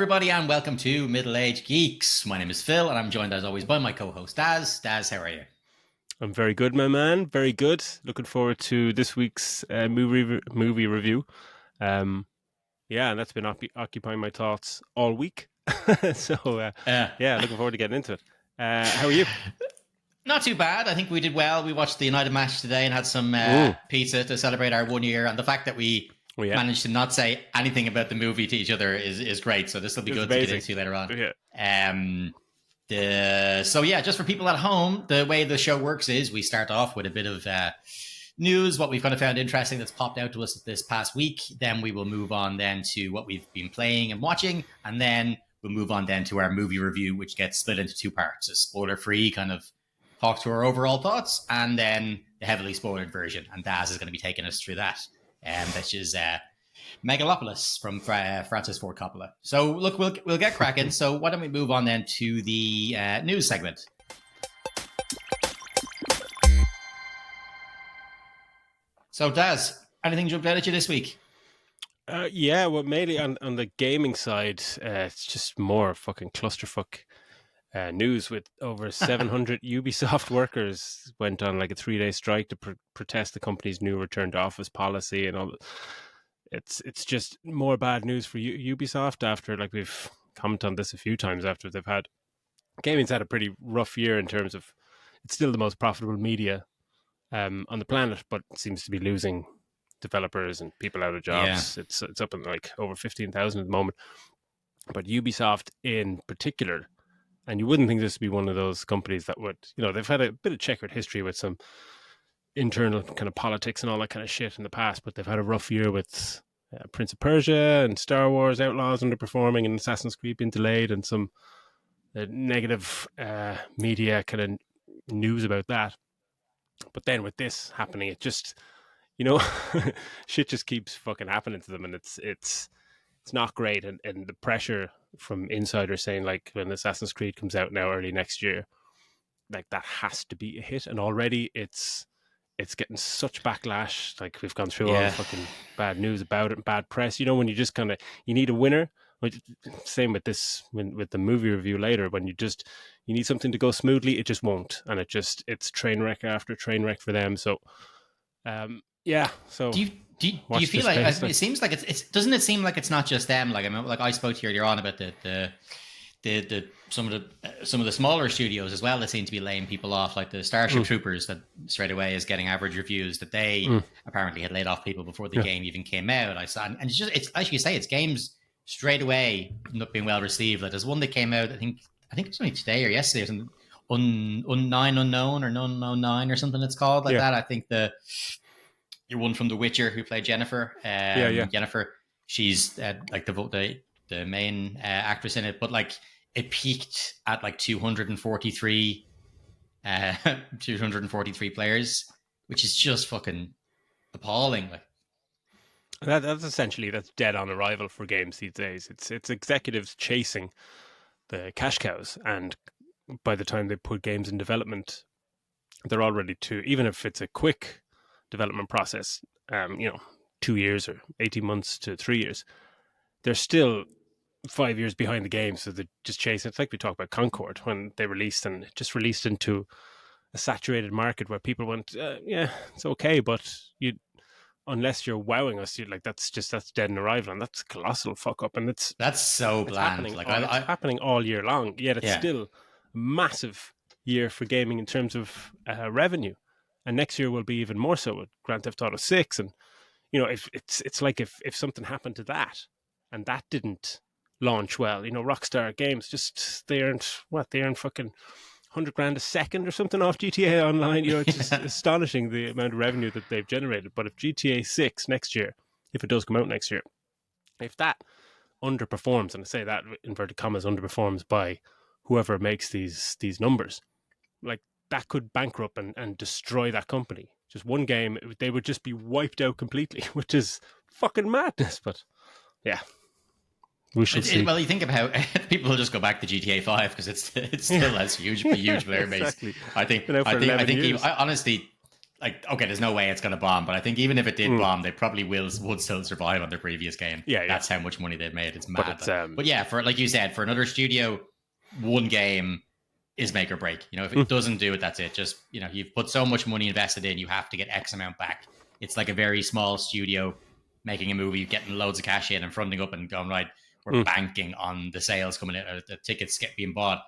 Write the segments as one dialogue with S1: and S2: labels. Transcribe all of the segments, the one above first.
S1: everybody, and welcome to Middle Age Geeks. My name is Phil, and I'm joined as always by my co-host Daz. Daz, how are you?
S2: I'm very good, my man. Very good. Looking forward to this week's movie review. And that's been occupying my thoughts all week. So, looking forward to getting into it. How are you?
S1: Not too bad. I think we did well. We watched the United match today and had some pizza to celebrate our 1 year. And the fact that we managed to not say anything about the movie to each other is great. So this will be good to get into later on. Just for people at home, the way the show works is we start off with a bit of news, what we've kind of found interesting that's popped out to us this past week. Then we will move on then to what we've been playing and watching. And then we'll move on then to our movie review, which gets split into two parts. A spoiler-free kind of talk to our overall thoughts, and then the heavily spoiled version. And Daz is going to be taking us through that, which is Megalopolis from Francis Ford Coppola. So look, we'll get cracking. So why don't we move on then to the news segment? So Daz, anything jumped out at you this week?
S2: Mainly on the gaming side, it's just more fucking clusterfuck news with over 700 Ubisoft workers went on like a 3-day strike to protest the company's new return to office policy and all. It's just more bad news for Ubisoft after, like we've commented on this a few times, after gaming's had a pretty rough year in terms of it's still the most profitable media on the planet, but it seems to be losing developers and people out of jobs. It's up in like over 15,000 at the moment. But Ubisoft in particular, and you wouldn't think this would be one of those companies that would, they've had a bit of checkered history with some internal kind of politics and all that kind of shit in the past, but they've had a rough year with Prince of Persia and Star Wars Outlaws underperforming and Assassin's Creed being delayed and some negative media kind of news about that. But then with this happening, it just, shit just keeps fucking happening to them, and it's not great. And the pressure from insiders saying, like, when Assassin's Creed comes out now early next year, like, that has to be a hit. And already it's getting such backlash. Like, we've gone through all the fucking bad news about it and bad press. When you just kind of, you need a winner. Same with this, with the movie review later, when you need something to go smoothly, it just won't. And it's train wreck after train wreck for them. So, So
S1: do you feel like it seems like it's doesn't it seem like it's not just them? Like, I mean, like I spoke to you earlier on about the some of the smaller studios as well that seem to be laying people off, like the Starship Troopers that straight away is getting average reviews, that they apparently had laid off people before the game even came out. I saw, and it's like you say, it's games straight away not being well received. Like, there's one that came out, I think it was only today or yesterday, or something, Unknown or Unknown 9 or something it's called, like that. I think your one from The Witcher who played Jennifer. Jennifer, she's like the main actress in it, but like it peaked at like 243 players, which is just fucking appalling. Like,
S2: that's dead on arrival for games these days. It's executives chasing the cash cows, and by the time they put games in development, they're already even if it's a quick development process, 2 years or 18 months to 3 years, they're still 5 years behind the game. So they're just chasing. It's like we talked about Concord when they released, and it just released into a saturated market where people went, it's okay, but unless you're wowing us, that's dead in arrival, and that's a colossal fuck up. And
S1: that's so bland.
S2: Happening, it's happening all year long. Yet it's still a massive year for gaming in terms of revenue. And next year will be even more so with Grand Theft Auto 6. And, if it's like if something happened to that and that didn't launch well, Rockstar Games, they earned fucking 100 grand a second or something off GTA Online. It's just astonishing the amount of revenue that they've generated. But if GTA 6 next year, if it does come out next year, if that underperforms, and I say that inverted commas underperforms by whoever makes these numbers, like, that could bankrupt and destroy that company. Just one game, they would just be wiped out completely, which is fucking madness. But yeah, we shall see.
S1: Well, you think about people will just go back to GTA 5 because it still has huge player base.
S2: Exactly.
S1: I think
S2: honestly,
S1: like, okay, there's no way it's going to bomb, but I think even if it did bomb, they probably would still survive on their previous game.
S2: Yeah.
S1: That's how much money they've made. It's mad.
S2: But
S1: yeah, for like you said, for another studio, one game is make or break. If it doesn't do it, that's it. Just, you've put so much money invested in, you have to get X amount back. It's like a very small studio making a movie, getting loads of cash in and fronting up and going, right, we're banking on the sales coming in, or the tickets being bought.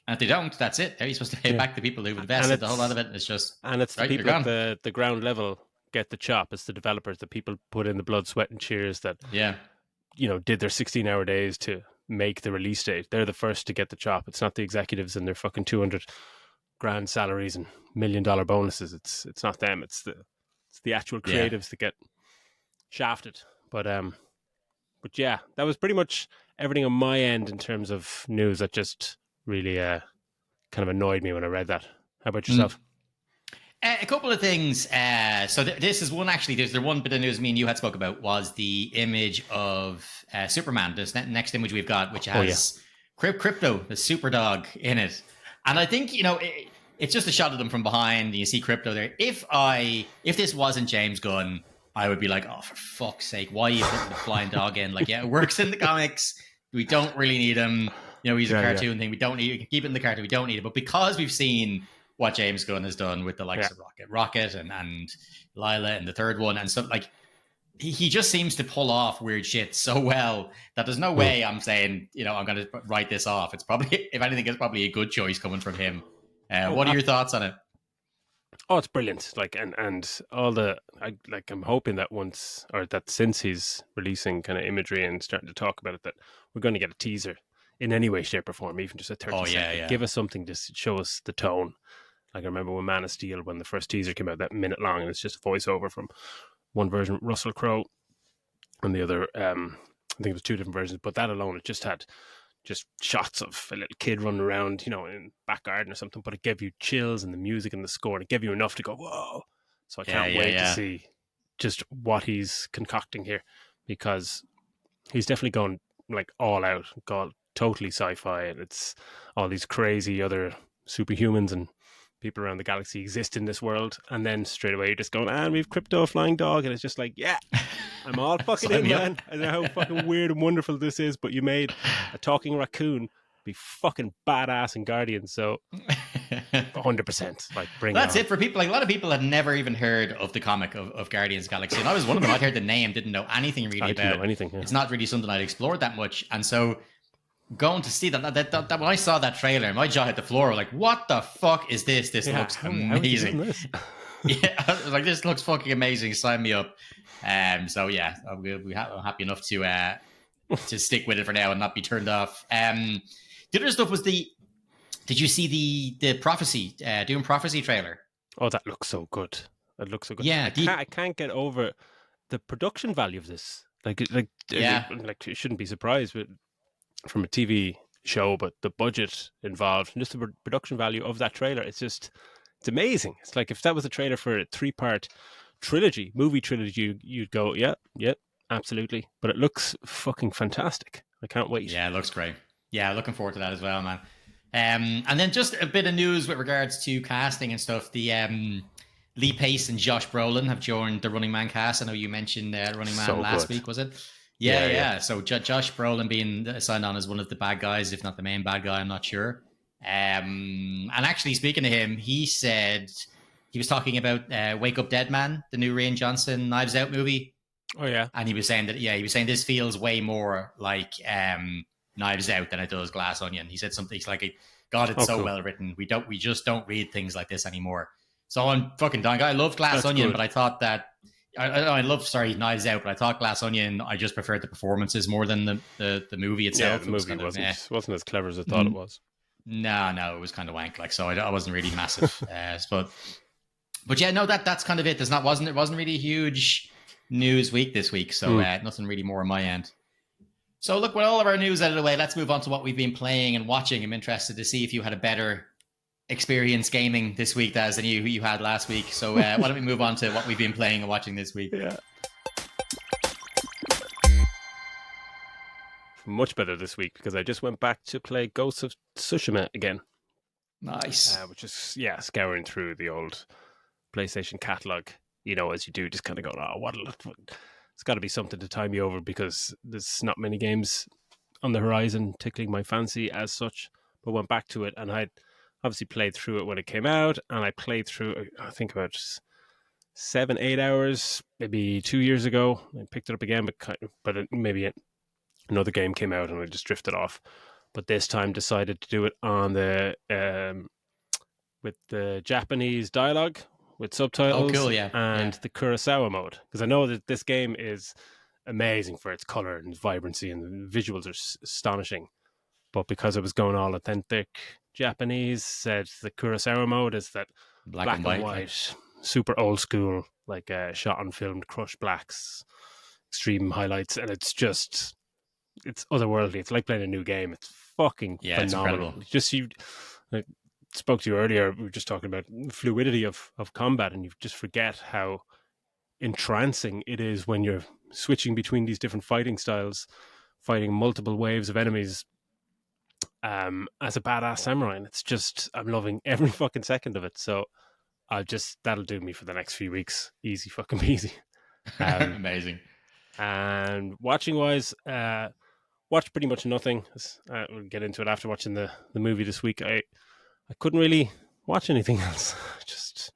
S1: And if they don't, that's it. How are you supposed to pay back the people who've invested the whole lot of it? It's just...
S2: And it's the people at the ground level get the chop. It's the developers, the people put in the blood, sweat, and tears that did their 16-hour days to make the release date. They're the first to get the chop. It's not the executives and their fucking 200 grand salaries and $1 million bonuses. It's not them. It's the actual creatives that get shafted. But yeah, that was pretty much everything on my end in terms of news that just really kind of annoyed me when I read that. How about yourself?
S1: A couple of things. So this is one, actually, there's the one bit of news me and you had spoke about was the image of Superman. This next image we've got, which has Crypto, the super dog, in it. And I think, it's just a shot of them from behind, and you see Crypto there. If this wasn't James Gunn, I would be like, oh, for fuck's sake, why are you putting the flying dog in? Like, yeah, it works in the comics. We don't really need him. He's a cartoon thing. We don't need it. Keep it in the cartoon. We don't need it. But because we've seen what James Gunn has done with the likes of Rocket and Lila and the third one and stuff, like, he just seems to pull off weird shit so well that there's no way I'm saying, I'm going to write this off. It's probably, if anything, it's probably a good choice coming from him. What are your thoughts on it?
S2: Oh, it's brilliant. Like, and all I'm hoping that since he's releasing kind of imagery and starting to talk about it, that we're going to get a teaser in any way, shape or form, even just a 30 second. Give us something to show us the tone. Like, I remember when Man of Steel, when the first teaser came out, that minute long, and it's just a voiceover from one version, Russell Crowe, and the other, I think it was two different versions, but that alone, it just had just shots of a little kid running around, in back garden or something, but it gave you chills, and the music and the score, and it gave you enough to go, whoa. So I can't wait to see just what he's concocting here, because he's definitely gone like all out, gone totally sci-fi, and it's all these crazy other superhumans and people around the galaxy exist in this world, and then straight away you're just going, and we've Crypto, flying dog, and it's just like, yeah, I'm all fucking in, man. I don't know how fucking weird and wonderful this is, but you made a talking raccoon be fucking badass in Guardians, so 100%. Like, bring
S1: that's
S2: it
S1: for people. Like, a lot of people had never even heard of the comic of Guardians of the Galaxy, and I was one of them. I'd heard the name, didn't know anything really about.
S2: Didn't know anything. Yeah.
S1: It's not really something I'd explored that much, and so going to see that when I saw that trailer, my jaw hit the floor. Like, what the fuck is this? This looks amazing. This? I was like, this looks fucking amazing. Sign me up. So yeah, I'm happy enough to stick with it for now and not be turned off. The other stuff was did you see the Prophecy, Dune Prophecy trailer?
S2: Oh, that looks so good. That looks so good.
S1: Yeah,
S2: I can't get over the production value of this. Like you shouldn't be surprised from a TV show, but the budget involved and just the production value of that trailer, it's amazing. It's like if that was a trailer for a 3-part movie trilogy, you'd go, yeah, absolutely. But it looks fucking fantastic. I can't wait.
S1: Yeah, it looks great. Yeah, looking forward to that as well, man. And then just a bit of news with regards to casting and stuff. The Lee Pace and Josh Brolin have joined the Running Man cast. I know you mentioned Running Man last week, was it? Yeah. So Josh Brolin being signed on as one of the bad guys, if not the main bad guy, I'm not sure. And actually, speaking to him, he said he was talking about Wake Up Dead Man, the new Rian Johnson Knives Out movie.
S2: Oh yeah,
S1: and he was saying this feels way more like Knives Out than it does Glass Onion. He said something like, "God, it's so cool. Well written. We just don't read things like this anymore." So I'm fucking dying. I love Glass Onion, but I thought that. I love Knives Out, but I thought Glass Onion, I just preferred the performances more than the movie itself.
S2: Yeah, the movie wasn't as clever as I thought it was.
S1: No, it was kind of wank. Like, so I wasn't really massive. But yeah, no, that's kind of it. It wasn't really a huge news week this week, so nothing really more on my end. So look, with all of our news out of the way, let's move on to what we've been playing and watching. I'm interested to see if you had a better experience gaming this week, Daz, than you had last week. So why don't we move on to what we've been playing and watching this week?
S2: Yeah. Much better this week because I just went back to play Ghosts of Tsushima again.
S1: Nice.
S2: Which is, scouring through the old PlayStation catalog, as you do, just kind of go, oh, it's got to be something to tie me over, because there's not many games on the horizon tickling my fancy as such. But went back to it, and I'd obviously played through it when it came out, and I played through, I think, about 7-8 hours maybe 2 years ago. I picked it up again, but maybe another game came out and I just drifted off. But this time decided to do it on the with the Japanese dialogue with subtitles.
S1: Oh, cool! Yeah,
S2: and the Kurosawa mode, because I know that this game is amazing for its color and vibrancy, and the visuals are astonishing. But because it was going all authentic Japanese, said the Kurosawa mode is that black and white, super old school, like shot on filmed crushed blacks, extreme highlights, and it's otherworldly. It's like playing a new game. It's fucking phenomenal. It's incredible. Just I spoke to you earlier. We were just talking about fluidity of combat, and you just forget how entrancing it is when you're switching between these different fighting styles, fighting multiple waves of enemies as a badass samurai. And it's just, I'm loving every fucking second of it. So that'll do me for the next few weeks. Easy fucking easy.
S1: Amazing.
S2: And watching wise, watched pretty much nothing. We'll get into it after watching the movie this week. I couldn't really watch anything else. Just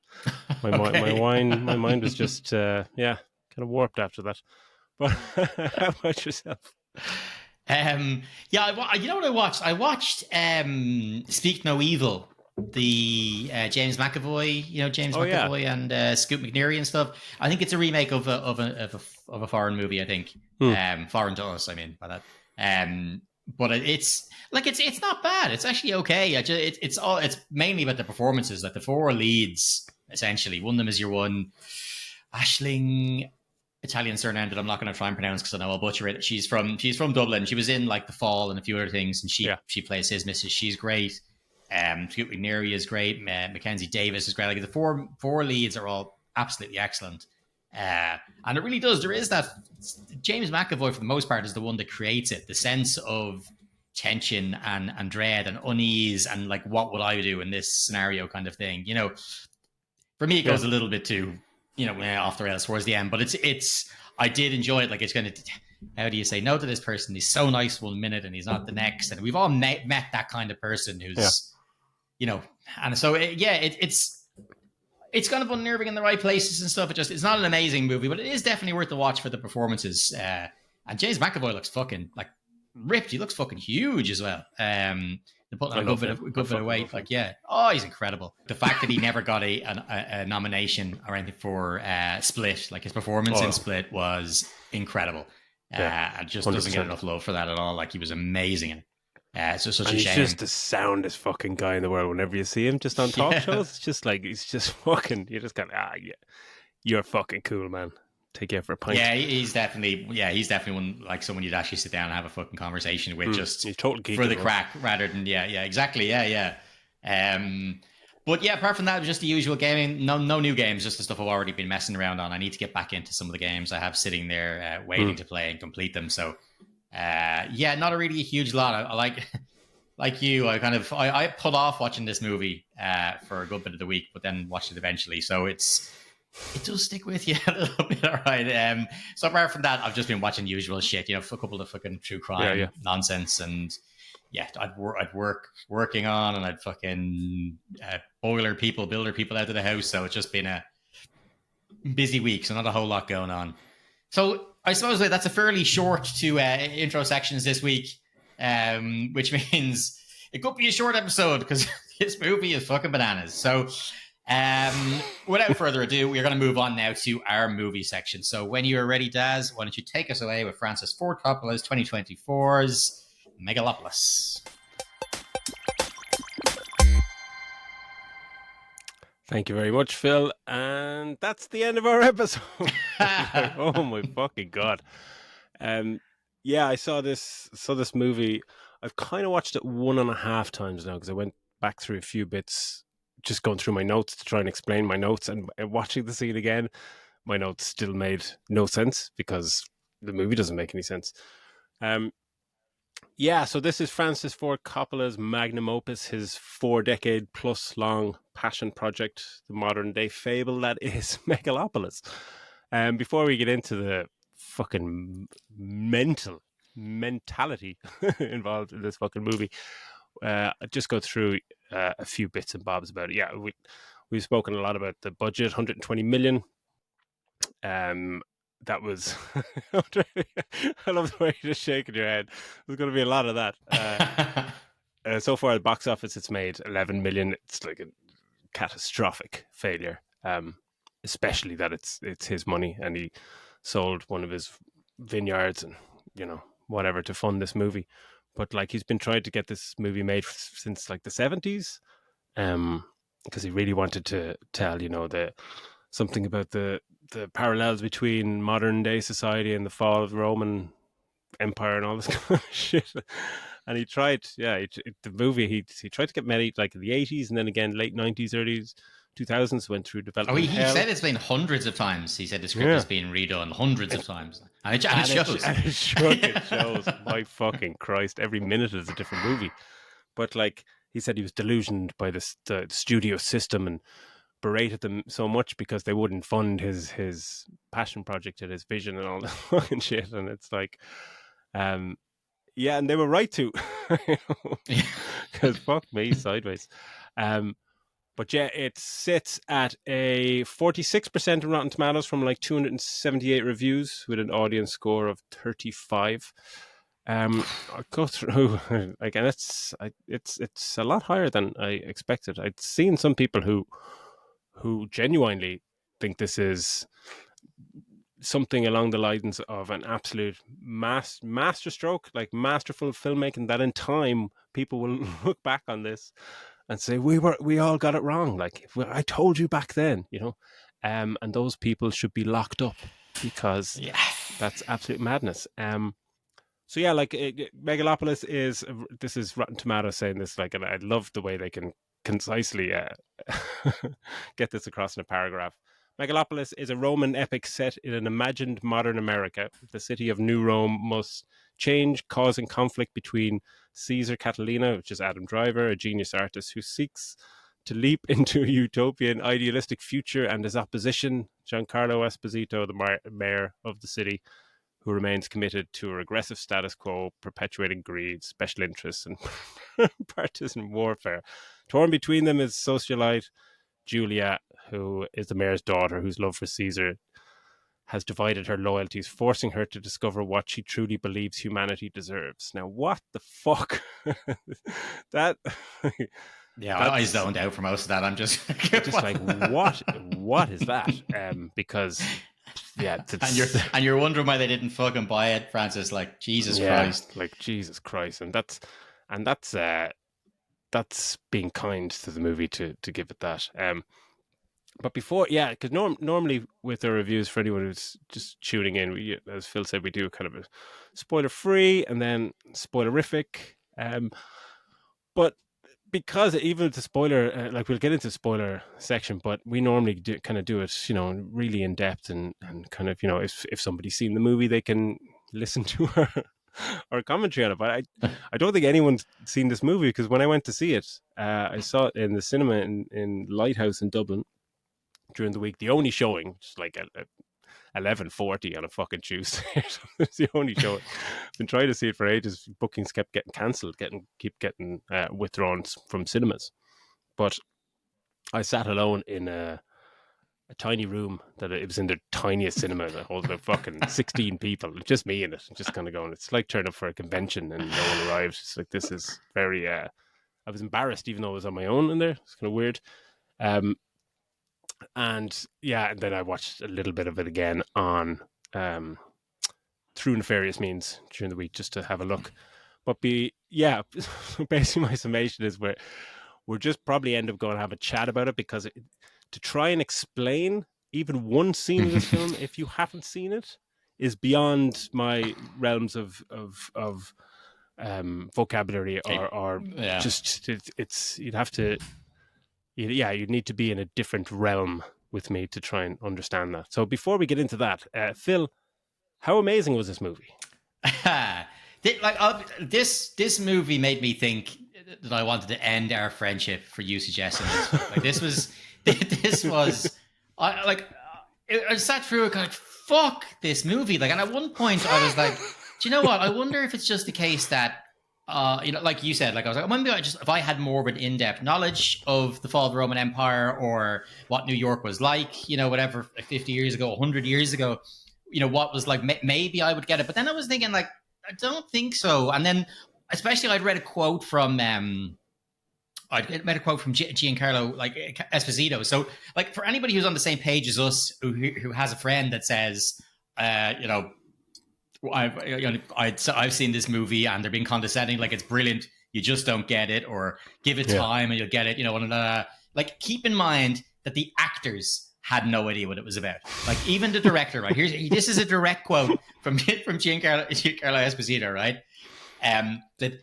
S2: my mind was just kind of warped after that. But how about yourself?
S1: You know what I watched? I watched Speak No Evil, the James McAvoy, McAvoy and Scoot McNairy and stuff. I think it's a remake of a foreign movie. I think foreign to us. I mean by that. But it's not bad. It's actually okay. It's mainly about the performances. Like the four leads, essentially. One of them is your one, Aisling, Italian surname that I'm not going to try and pronounce because I know I'll butcher it. She's from Dublin. She was in like The Fall and a few other things, and she plays his missus. She's great. Scoot McNairy is great. Mackenzie Davis is great. Like the four leads are all absolutely excellent. And it really does. There is that James McAvoy, for the most part, is the one that creates it. The sense of tension and dread and unease and like, what would I do in this scenario kind of thing. For me, it goes a little bit too, off the rails towards the end. But it's I did enjoy it. Like, it's going to, how do you say no to this person? He's so nice 1 minute and he's not the next. And we've all met that kind of person who's, and so it's kind of unnerving in the right places and stuff. It's not an amazing movie, but it is definitely worth the watch for the performances. And James McAvoy looks fucking like ripped. He looks fucking huge as well. They put on a good bit of weight. Like, he's incredible. The fact that he never got a nomination or anything for Split, like his performance in Split was incredible. And just 100%. Doesn't get enough love for that at all. Like, he was amazing in it. It's just such a shame. He's just
S2: the soundest fucking guy in the world. Whenever you see him just on talk shows, it's just like, he's just fucking, you just kind of, you're fucking cool, man. Take you out for a pint.
S1: Yeah, he's definitely one, like someone you'd actually sit down and have a fucking conversation with, just for the crack, rather than exactly. But apart from that, it was just the usual gaming. No new games, just the stuff I've already been messing around on. I need to get back into some of the games I have sitting there waiting to play and complete them. So not a really huge lot. I like you, I put off watching this movie for a good bit of the week, but then watched it eventually. So it does stick with you a little bit, all right. So apart from that, I've just been watching usual shit, a couple of fucking true crime nonsense, and I'd working on, and I'd fucking builder people out of the house. So it's just been a busy week, so not a whole lot going on. So I suppose that's a fairly short to intro sections this week, which means it could be a short episode because this movie is fucking bananas. So without further ado, we're going to move on now to our movie section. So when you are ready, Daz, why don't you take us away with Francis Ford Coppola's 2024's Megalopolis.
S2: Thank you very much, Phil. And that's the end of our episode. Oh my fucking God. I saw this movie. I've kind of watched it 1.5 times now because I went back through a few bits, just going through my notes to try and explain my notes, and watching the scene again, my notes still made no sense because the movie doesn't make any sense. Yeah, so this is Francis Ford Coppola's magnum opus, his 4-decade-plus long passion project, the modern-day fable that is Megalopolis. Before we get into the fucking mentality involved in this fucking movie, I'll just go through a few bits and bobs about it. Yeah, we've spoken a lot about the budget, 120 million. That was I love the way you're just shaking your head. There's going to be a lot of that. So far, the box office, it's made 11 million. It's like a catastrophic failure. Especially that it's his money and he sold one of his vineyards and whatever to fund this movie. But like he's been trying to get this movie made since like the 70s, because he really wanted to tell the something about the parallels between modern day society and the fall of the Roman Empire and all this kind of shit. And he tried, the movie he tried to get made like in the 80s and then again late 90s, early 2000s, went through development.
S1: He said it's been hundreds of times. He said the script has been redone hundreds of times, and it shows.
S2: It shows. My fucking Christ! Every minute is a different movie. But like he said, he was delusioned by the studio system and berated them so much because they wouldn't fund his passion project and his vision and all that fucking shit. And it's like, and they were right to, because fuck me sideways. But yeah, it sits at a 46% of Rotten Tomatoes from like 278 reviews with an audience score of 35. I'll go through like, and it's a lot higher than I expected. I'd seen some people who genuinely think this is something along the lines of an absolute masterstroke, like masterful filmmaking, that in time people will look back on this and say we all got it wrong. Like I told you back then, and those people should be locked up because that's absolute madness. So yeah, like Megalopolis this is Rotten Tomatoes saying this, like, and I love the way they can concisely get this across in a paragraph. Megalopolis is a Roman epic set in an imagined modern America. The city of New Rome must change, causing conflict between Caesar Catalina, which is Adam Driver, a genius artist who seeks to leap into a utopian idealistic future, and his opposition, Giancarlo Esposito, the mayor of the city, who remains committed to a regressive status quo, perpetuating greed, special interests, and partisan warfare. Torn between them is socialite Julia, who is the mayor's daughter, whose love for Caesar has divided her loyalties, forcing her to discover what she truly believes humanity deserves. Now, what the fuck? That...
S1: Yeah, I zoned out for most of that. I'm just
S2: like, what is that? Because... yeah,
S1: and you're wondering why they didn't fucking buy it, Francis. Like Jesus Christ,
S2: like Jesus Christ, and that's being kind to the movie to give it that. But before, because normally with our reviews, for anyone who's just tuning in, as Phil said, we do kind of a spoiler free and then spoilerific. But because even with the spoiler, like we'll get into the spoiler section, but we normally do it, really in depth and kind of, if somebody's seen the movie, they can listen to our commentary on it. But I don't think anyone's seen this movie, because when I went to see it, I saw it in the cinema in Lighthouse in Dublin during the week. The only showing, just like 11:40 on a fucking Tuesday. It's the only show. I've been trying to see it for ages. Bookings kept getting cancelled, keep getting withdrawn from cinemas. But I sat alone in a tiny room that it was in the tiniest cinema that holds about fucking 16 people, just me in it, just kind of going. It's like turning up for a convention and no one arrives. It's like, this is very. I was embarrassed, even though I was on my own in there. It's kind of weird. And then I watched a little bit of it again on through nefarious means during the week, just to have a look. But basically my summation is we're just probably end up going to have a chat about it, because to try and explain even one scene of this film, if you haven't seen it, is beyond my realms of vocabulary or just it's you'd have to. You'd need to be in a different realm with me to try and understand that. So before we get into that, Phil, how amazing was this movie?
S1: This movie made me think that I wanted to end our friendship for you suggesting this. Like this was I sat through it kind of fuck this movie. Like, and at one point I was like, do you know what? I wonder if it's just the case that like you said, like I was like, maybe if I had more of an in-depth knowledge of the fall of the Roman Empire or what New York was like, whatever, 50 years ago, 100 years ago, what was like, maybe I would get it. But then I was thinking, like, I don't think so. And then, especially, I'd read a quote from Giancarlo, like, Esposito. So, like, for anybody who's on the same page as us, who has a friend that says, I've seen this movie and they're being condescending, like it's brilliant, you just don't get it, or give it time and you'll get it, like, keep in mind that the actors had no idea what it was about. Like, even the director, right? This is a direct quote from Giancarlo Esposito, right? That,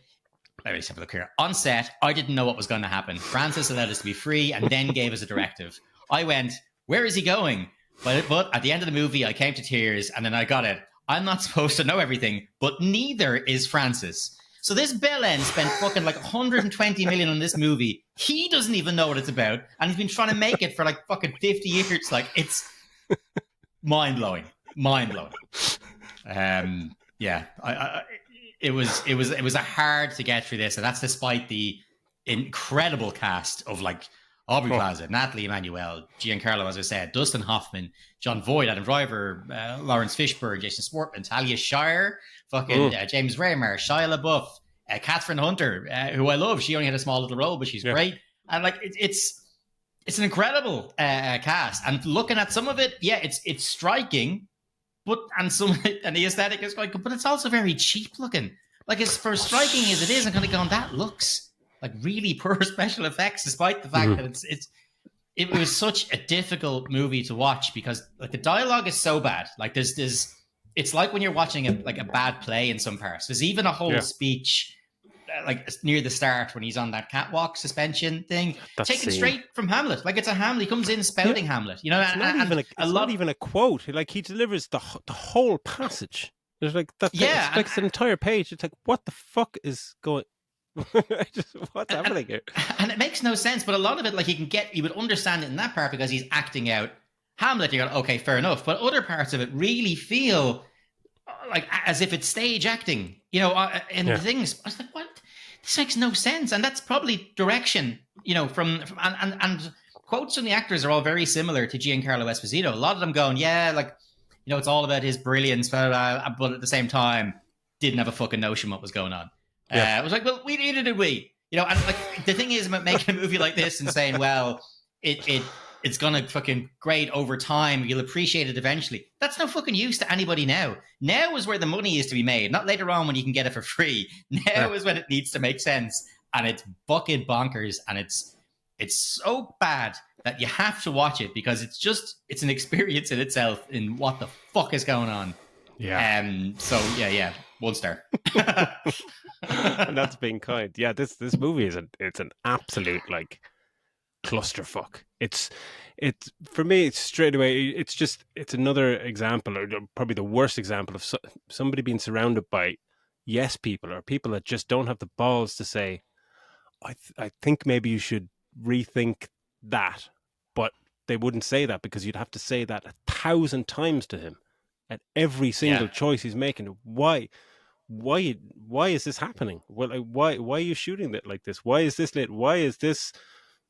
S1: let me just have a look here. On set, I didn't know what was going to happen. Francis allowed us to be free and then gave us a directive. I went, where is he going? But at the end of the movie, I came to tears, and then I got it. I'm not supposed to know everything, but neither is Francis. So this bellend spent fucking like 120 million on this movie. He doesn't even know what it's about, and he's been trying to make it for like fucking 50 years. Like, it's mind-blowing. Yeah, it was hard to get through this, and that's despite the incredible cast of, like, Aubrey Plaza, Natalie Emmanuel, Giancarlo, as I said, Dustin Hoffman, John Voight, Adam Driver, Lawrence Fishburne, Jason Schwartzman, Talia Shire, fucking James Remar, Shia LaBeouf, Catherine Hunter, who I love. She only had a small little role, but she's great. And, like, it's an incredible cast. And looking at some of it, it's striking, and the aesthetic is quite good, but it's also very cheap looking. Like, as for striking as it is, I'm kind of going, that looks like really poor special effects, despite the fact that it was such a difficult movie to watch, because, like, the dialogue is so bad. Like, there's it's like when you're watching a bad play in some parts. There's even a whole speech like near the start when he's on that catwalk suspension thing, taken straight from Hamlet. Like, it's a Hamlet. He comes in spouting Hamlet,
S2: It's not even a quote. Like, he delivers the whole passage. There's like that. It's like an entire page. It's like, what the fuck is going? What's happening here?
S1: And it makes no sense. But a lot of it, like, you would understand it in that part because he's acting out Hamlet. You go, okay, fair enough. But other parts of it really feel like as if it's stage acting. The things. I was like, what? This makes no sense. And that's probably direction. From and quotes from the actors are all very similar to Giancarlo Esposito. A lot of them going, it's all about his brilliance, but at the same time, didn't have a fucking notion what was going on. I was like, well, neither did we. And, like, the thing is about making a movie like this and saying, well, it's gonna fucking grade over time, you'll appreciate it eventually. That's no fucking use to anybody now. Now is where the money is to be made, not later on when you can get it for free. Now is when it needs to make sense, and it's bucket bonkers, and it's so bad that you have to watch it because it's an experience in itself in what the fuck is going on. So 1 star.
S2: And that's being kind. Yeah, this movie it's an absolute, like, clusterfuck. It's for me, it's straight away. It's another example, or probably the worst example of somebody being surrounded by yes people, or people that just don't have the balls to say, I think maybe you should rethink that. But they wouldn't say that because you'd have to say that 1,000 times to him at every single choice he's making. Why is this happening? Well, why are you shooting it like this? Why is this lit? Why is this,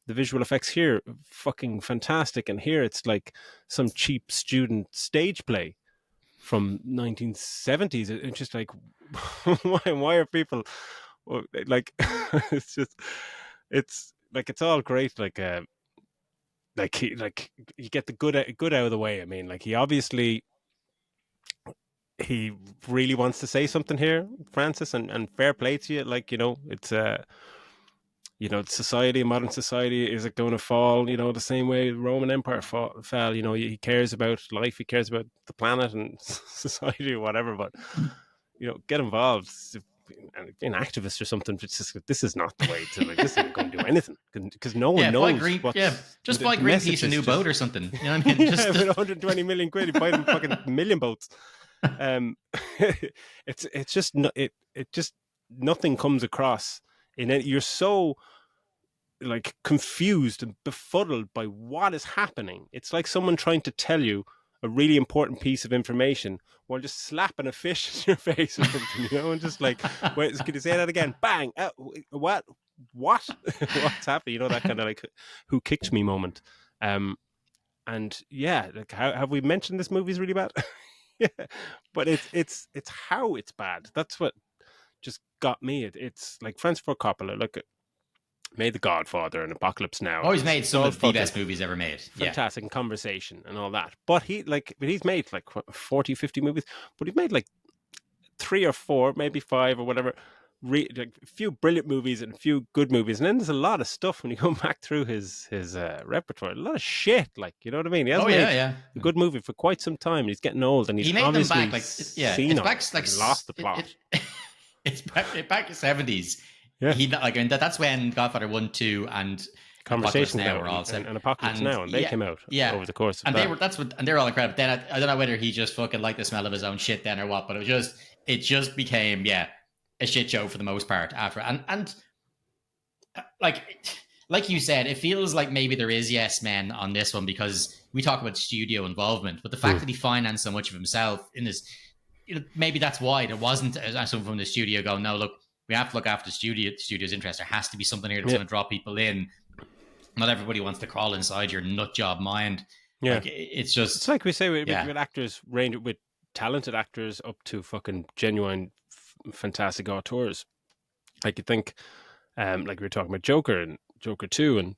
S2: the visual effects here fucking fantastic, and here it's like some cheap student stage play from 1970s? It's just like, why are people like, it's all great. You get the good out of the way. I mean, like, he really wants to say something here, Francis, and fair play to you. Like, it's society, modern society, is it going to fall, the same way the Roman Empire fell? He cares about life, he cares about the planet and society or whatever, but, get involved. An activist or something. This is not the way to, like, this isn't going to do anything because no one knows.
S1: Just buy Greenpeace a new boat or something. You know what I mean?
S2: With 120 million quid, you buy them fucking million boats. It's just not, it just nothing comes across in it. You're so like confused and befuddled by what is happening. It's like someone trying to tell you a really important piece of information while just slapping a fish in your face or something, and just like, wait, can you say that again? Bang! What? What's happening? That kind of like who kicked me moment. And yeah, like have we mentioned this movie's really bad? Yeah, but it's how it's bad. That's what just got me. It's like Francis Ford Coppola. Look, made The Godfather and Apocalypse Now.
S1: Oh, he's made some of the best movies ever made.
S2: Fantastic, and Conversation and all that. But he's made like 40, 50 movies. But he's made like 3 or 4, maybe 5 or whatever. Like a few brilliant movies and a few good movies, and then there's a lot of stuff when you go back through his repertoire. A lot of shit, like, you know what I mean? He hasn't made a good movie for quite some time. He's getting old, and he made them back like
S1: it's back like
S2: lost the plot.
S1: It's back to 70s.
S2: Yeah,
S1: that's when Godfather 1, 2, and
S2: Conversation
S1: Now were all
S2: and Apocalypse Now, and they came out over the course of
S1: and
S2: that.
S1: they're all incredible. Then I don't know whether he just fucking liked the smell of his own shit then or what, but it just became a shit show for the most part after. And like you said, it feels like maybe there is yes men on this one because we talk about studio involvement, but the fact that he financed so much of himself in this, maybe that's why there wasn't someone from the studio going, no, look, we have to look after the studio's interest. There has to be something here that's going to draw people in. Not everybody wants to crawl inside your nut job mind.
S2: Yeah,
S1: like, it's
S2: like we say with actors, range with talented actors up to fucking genuine fantastic auteurs. Like you think, like we were talking about Joker and Joker 2, and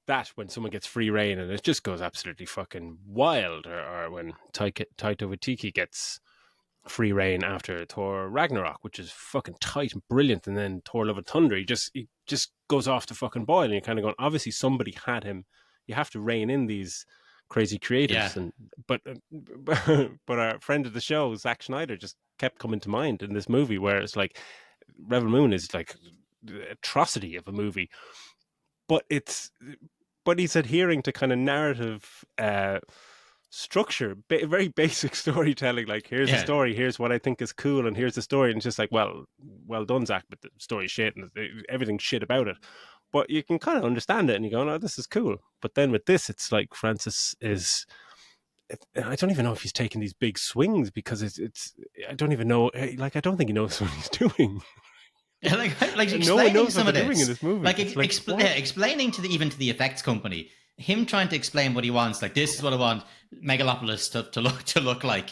S2: that when someone gets free reign and it just goes absolutely fucking wild, or when Taika Waititi gets free reign after Thor Ragnarok, which is fucking tight and brilliant, and then Thor Love and Thunder, he just goes off the fucking boil, and you're kind of going, obviously somebody had him. You have to rein in these crazy creatives, but our friend of the show, Zack Snyder, just kept coming to mind in this movie, where it's like Rebel Moon is like the atrocity of a movie, but he's adhering to kind of narrative structure, very basic storytelling. Like, here's the story, here's what I think is cool, and here's the story, and it's just like, well done, Zach, but the story's shit and everything's shit about it. But you can kind of understand it, and you go, "No, this is cool." But then with this, it's like Francis is. I don't even know if he's taking these big swings, because it's. I don't even know. Like, I don't think he knows what he's doing.
S1: Yeah, like
S2: no one knows what they're doing in this movie.
S1: Like, explaining to the effects company, him trying to explain what he wants. Like, this is what I want Megalopolis to look like.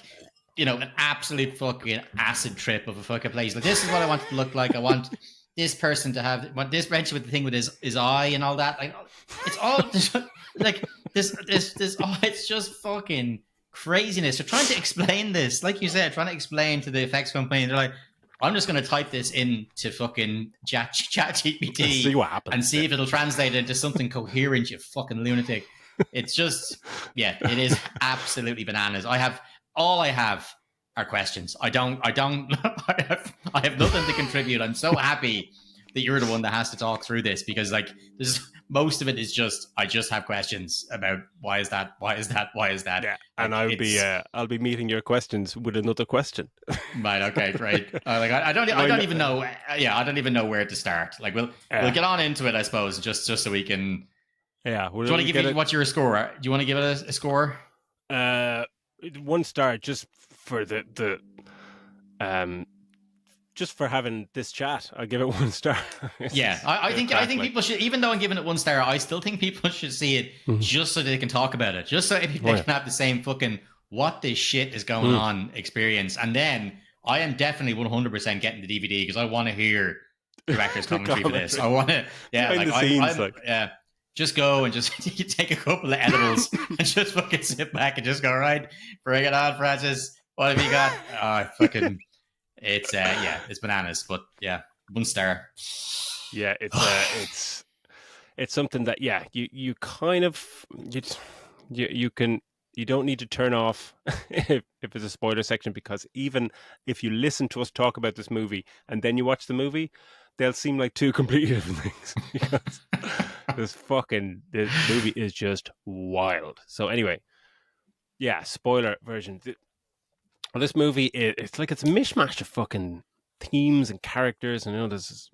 S1: An absolute fucking acid trip of a fucking place. Like, this is what I want it to look like. I want this person to have this wrench with the thing with his eye and all that. Like, it's all like this. It's just fucking craziness. They're trying to explain this, like you said, trying to explain to the effects company, and they're like, I'm just going to type this into fucking chat GPT
S2: see what happens,
S1: and see if it'll translate into something coherent, you fucking lunatic. It's just, it is absolutely bananas. All I have are questions. I have nothing to contribute. I'm so happy that you're the one that has to talk through this, because like most of it is just, I just have questions about why is that?
S2: Yeah, and I'll be meeting your questions with another question.
S1: Right. Okay. Great. I don't even know. I don't even know where to start. Like, we'll get on into it, I suppose, just so we can.
S2: Yeah.
S1: Do you want to give it? What's your score? Do you want to give it a score?
S2: 1 star, just for the just for having this chat. I'll give it 1 star.
S1: I think people should, even though I'm giving it 1 star, I still think people should see it just so they can talk about it, just so people can have the same fucking what this shit is going on experience. And then I am definitely 100% getting the DVD, because I want to hear director's commentary for this. I want to, just go and just take a couple of edibles and just fucking sit back and just go, right, bring it on, Francis. What have you got? Fucking, it's bananas, but 1 star.
S2: Yeah, it's something that you kind of you don't need to turn off if it's a spoiler section, because even if you listen to us talk about this movie and then you watch the movie, they'll seem like 2 completely different things, because this movie is just wild. So anyway, spoiler version. This movie, it's like it's a mishmash of fucking themes and characters, and it's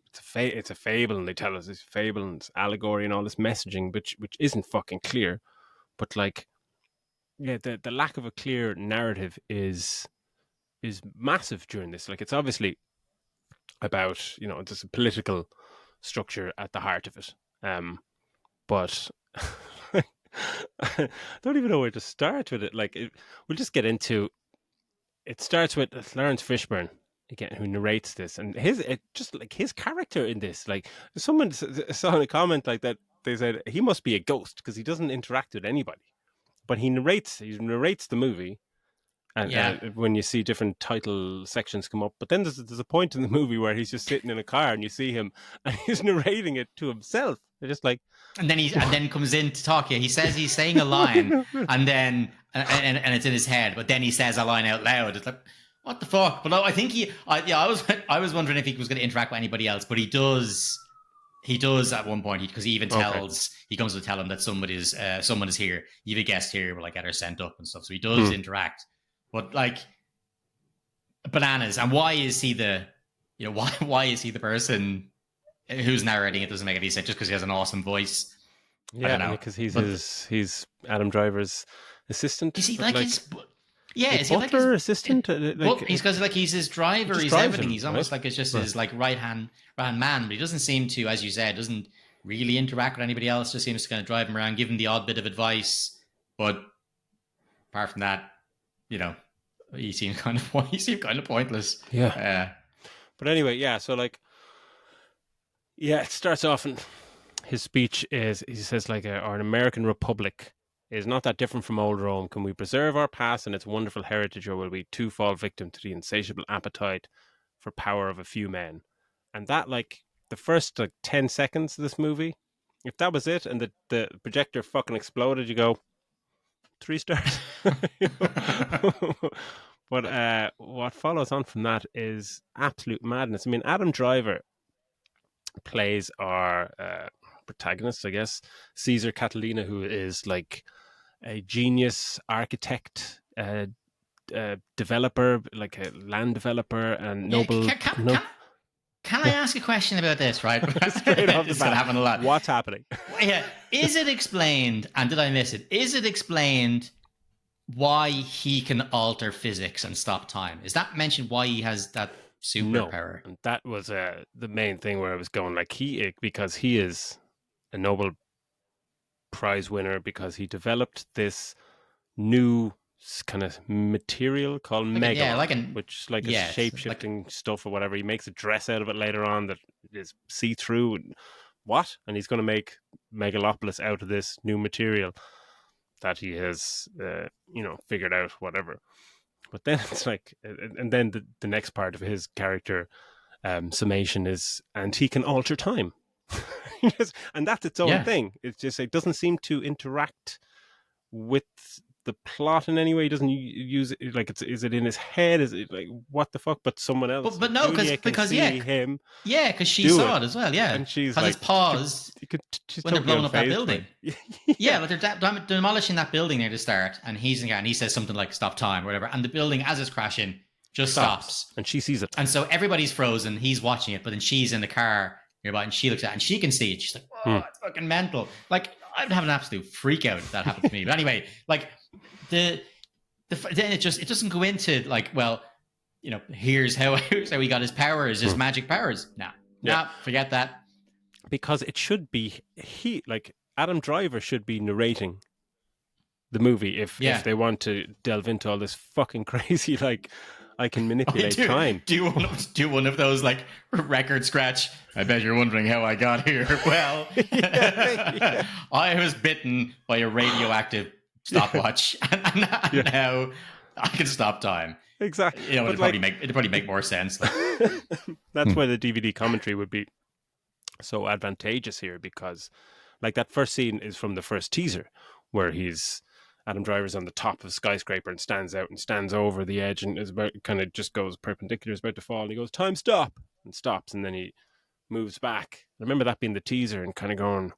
S2: a fable, and they tell us it's a fable and it's allegory and all this messaging, which isn't fucking clear. But like, yeah, the lack of a clear narrative is massive during this. Like, it's obviously about, there's a political structure at the heart of it. But I don't even know where to start with it. Like, we'll just get into. It starts with Lawrence Fishburne again, who narrates this, and his character in this. Like, someone saw in a comment like that, they said he must be a ghost because he doesn't interact with anybody, but he narrates the movie. And when you see different title sections come up, but then there's a point in the movie where he's just sitting in a car and you see him and he's narrating it to himself. They're just like,
S1: and then comes in to talk. Yeah, he says he's saying a line, and then and it's in his head, but then he says a line out loud. It's like, what the fuck? But I think I was wondering if he was going to interact with anybody else, but he does. He does at one point because he even tells he comes to tell him that someone is here. You have a guest here, but like get her sent up and stuff. So he does interact. But like, bananas. And why is he why is he the person who's narrating it? Doesn't make any sense just because he has an awesome voice.
S2: Yeah, I don't know. Because he's Adam Driver's assistant.
S1: Is he like his? Yeah, is
S2: he like his assistant?
S1: He's his driver. He's everything. He's almost like it's just his like right hand man. But he doesn't seem to, as you said, doesn't really interact with anybody else. Just seems to kind of drive him around, give him the odd bit of advice. But apart from that, he seemed kind of pointless.
S2: Yeah. But anyway, yeah. So like, it starts off, and his speech is, he says like, "Our American Republic is not that different from old Rome. Can we preserve our past and its wonderful heritage, or will we too fall victim to the insatiable appetite for power of a few men?" And that, like, the first 10 seconds of this movie, if that was it, and the projector fucking exploded, you go, 3 stars. But what follows on from that is absolute madness. I mean, Adam Driver plays our protagonist, I guess, Caesar Catalina, who is like a genius architect, developer, like a land developer, and noble.
S1: Can I ask a question about this? Right,
S2: straight off the bat,
S1: happening a lot.
S2: What's happening?
S1: Yeah, is it explained? And did I miss it? Is it explained why he can alter physics and stop time? Is that mentioned? Why he has that superpower?
S2: No, and that was the main thing where I was going. Like, because he is a Nobel Prize winner because he developed this new kind of material called Megalon, which like is shape-shifting stuff or whatever. He makes a dress out of it later on that is see-through. And he's going to make Megalopolis out of this new material that he has, figured out, whatever. But then it's like, and then the next part of his character summation is, and he can alter time. And that's its own thing. It's just, it doesn't seem to interact with the plot in any way. He doesn't use it like is it in his head? Is it like, what the fuck? But someone else.
S1: But no, because him. Yeah, because she saw it as well. Yeah,
S2: and she's
S1: like, his paws when they're blowing up that building. Yeah, but they're demolishing that building near the start, and he's in there, and he says something like "stop time" or whatever, and the building, as it's crashing, just stops,
S2: and she sees it,
S1: and so everybody's frozen. He's watching it, but then she's in the car nearby, and she looks at it, and she can see it. She's like, "Whoa, it's fucking mental!" Like, I'd have an absolute freak out if that happened to me. But anyway, like then it doesn't go into like, well, here's how he got his powers, his magic powers. No, forget that.
S2: Because it should be Adam Driver should be narrating the movie if they want to delve into all this fucking crazy, like, I can manipulate time.
S1: Do one of those like record scratch. I bet you're wondering how I got here. Well, I was bitten by a radioactive stopwatch, and now I can stop time.
S2: Exactly.
S1: It'd probably make more sense.
S2: That's why the DVD commentary would be so advantageous here, because like that first scene is from the first teaser where Adam Driver's on the top of a skyscraper and stands out and stands over the edge and is about kind of just goes perpendicular, is about to fall, and he goes, "Time, stop," and stops, and then he moves back. I remember that being the teaser and kind of going,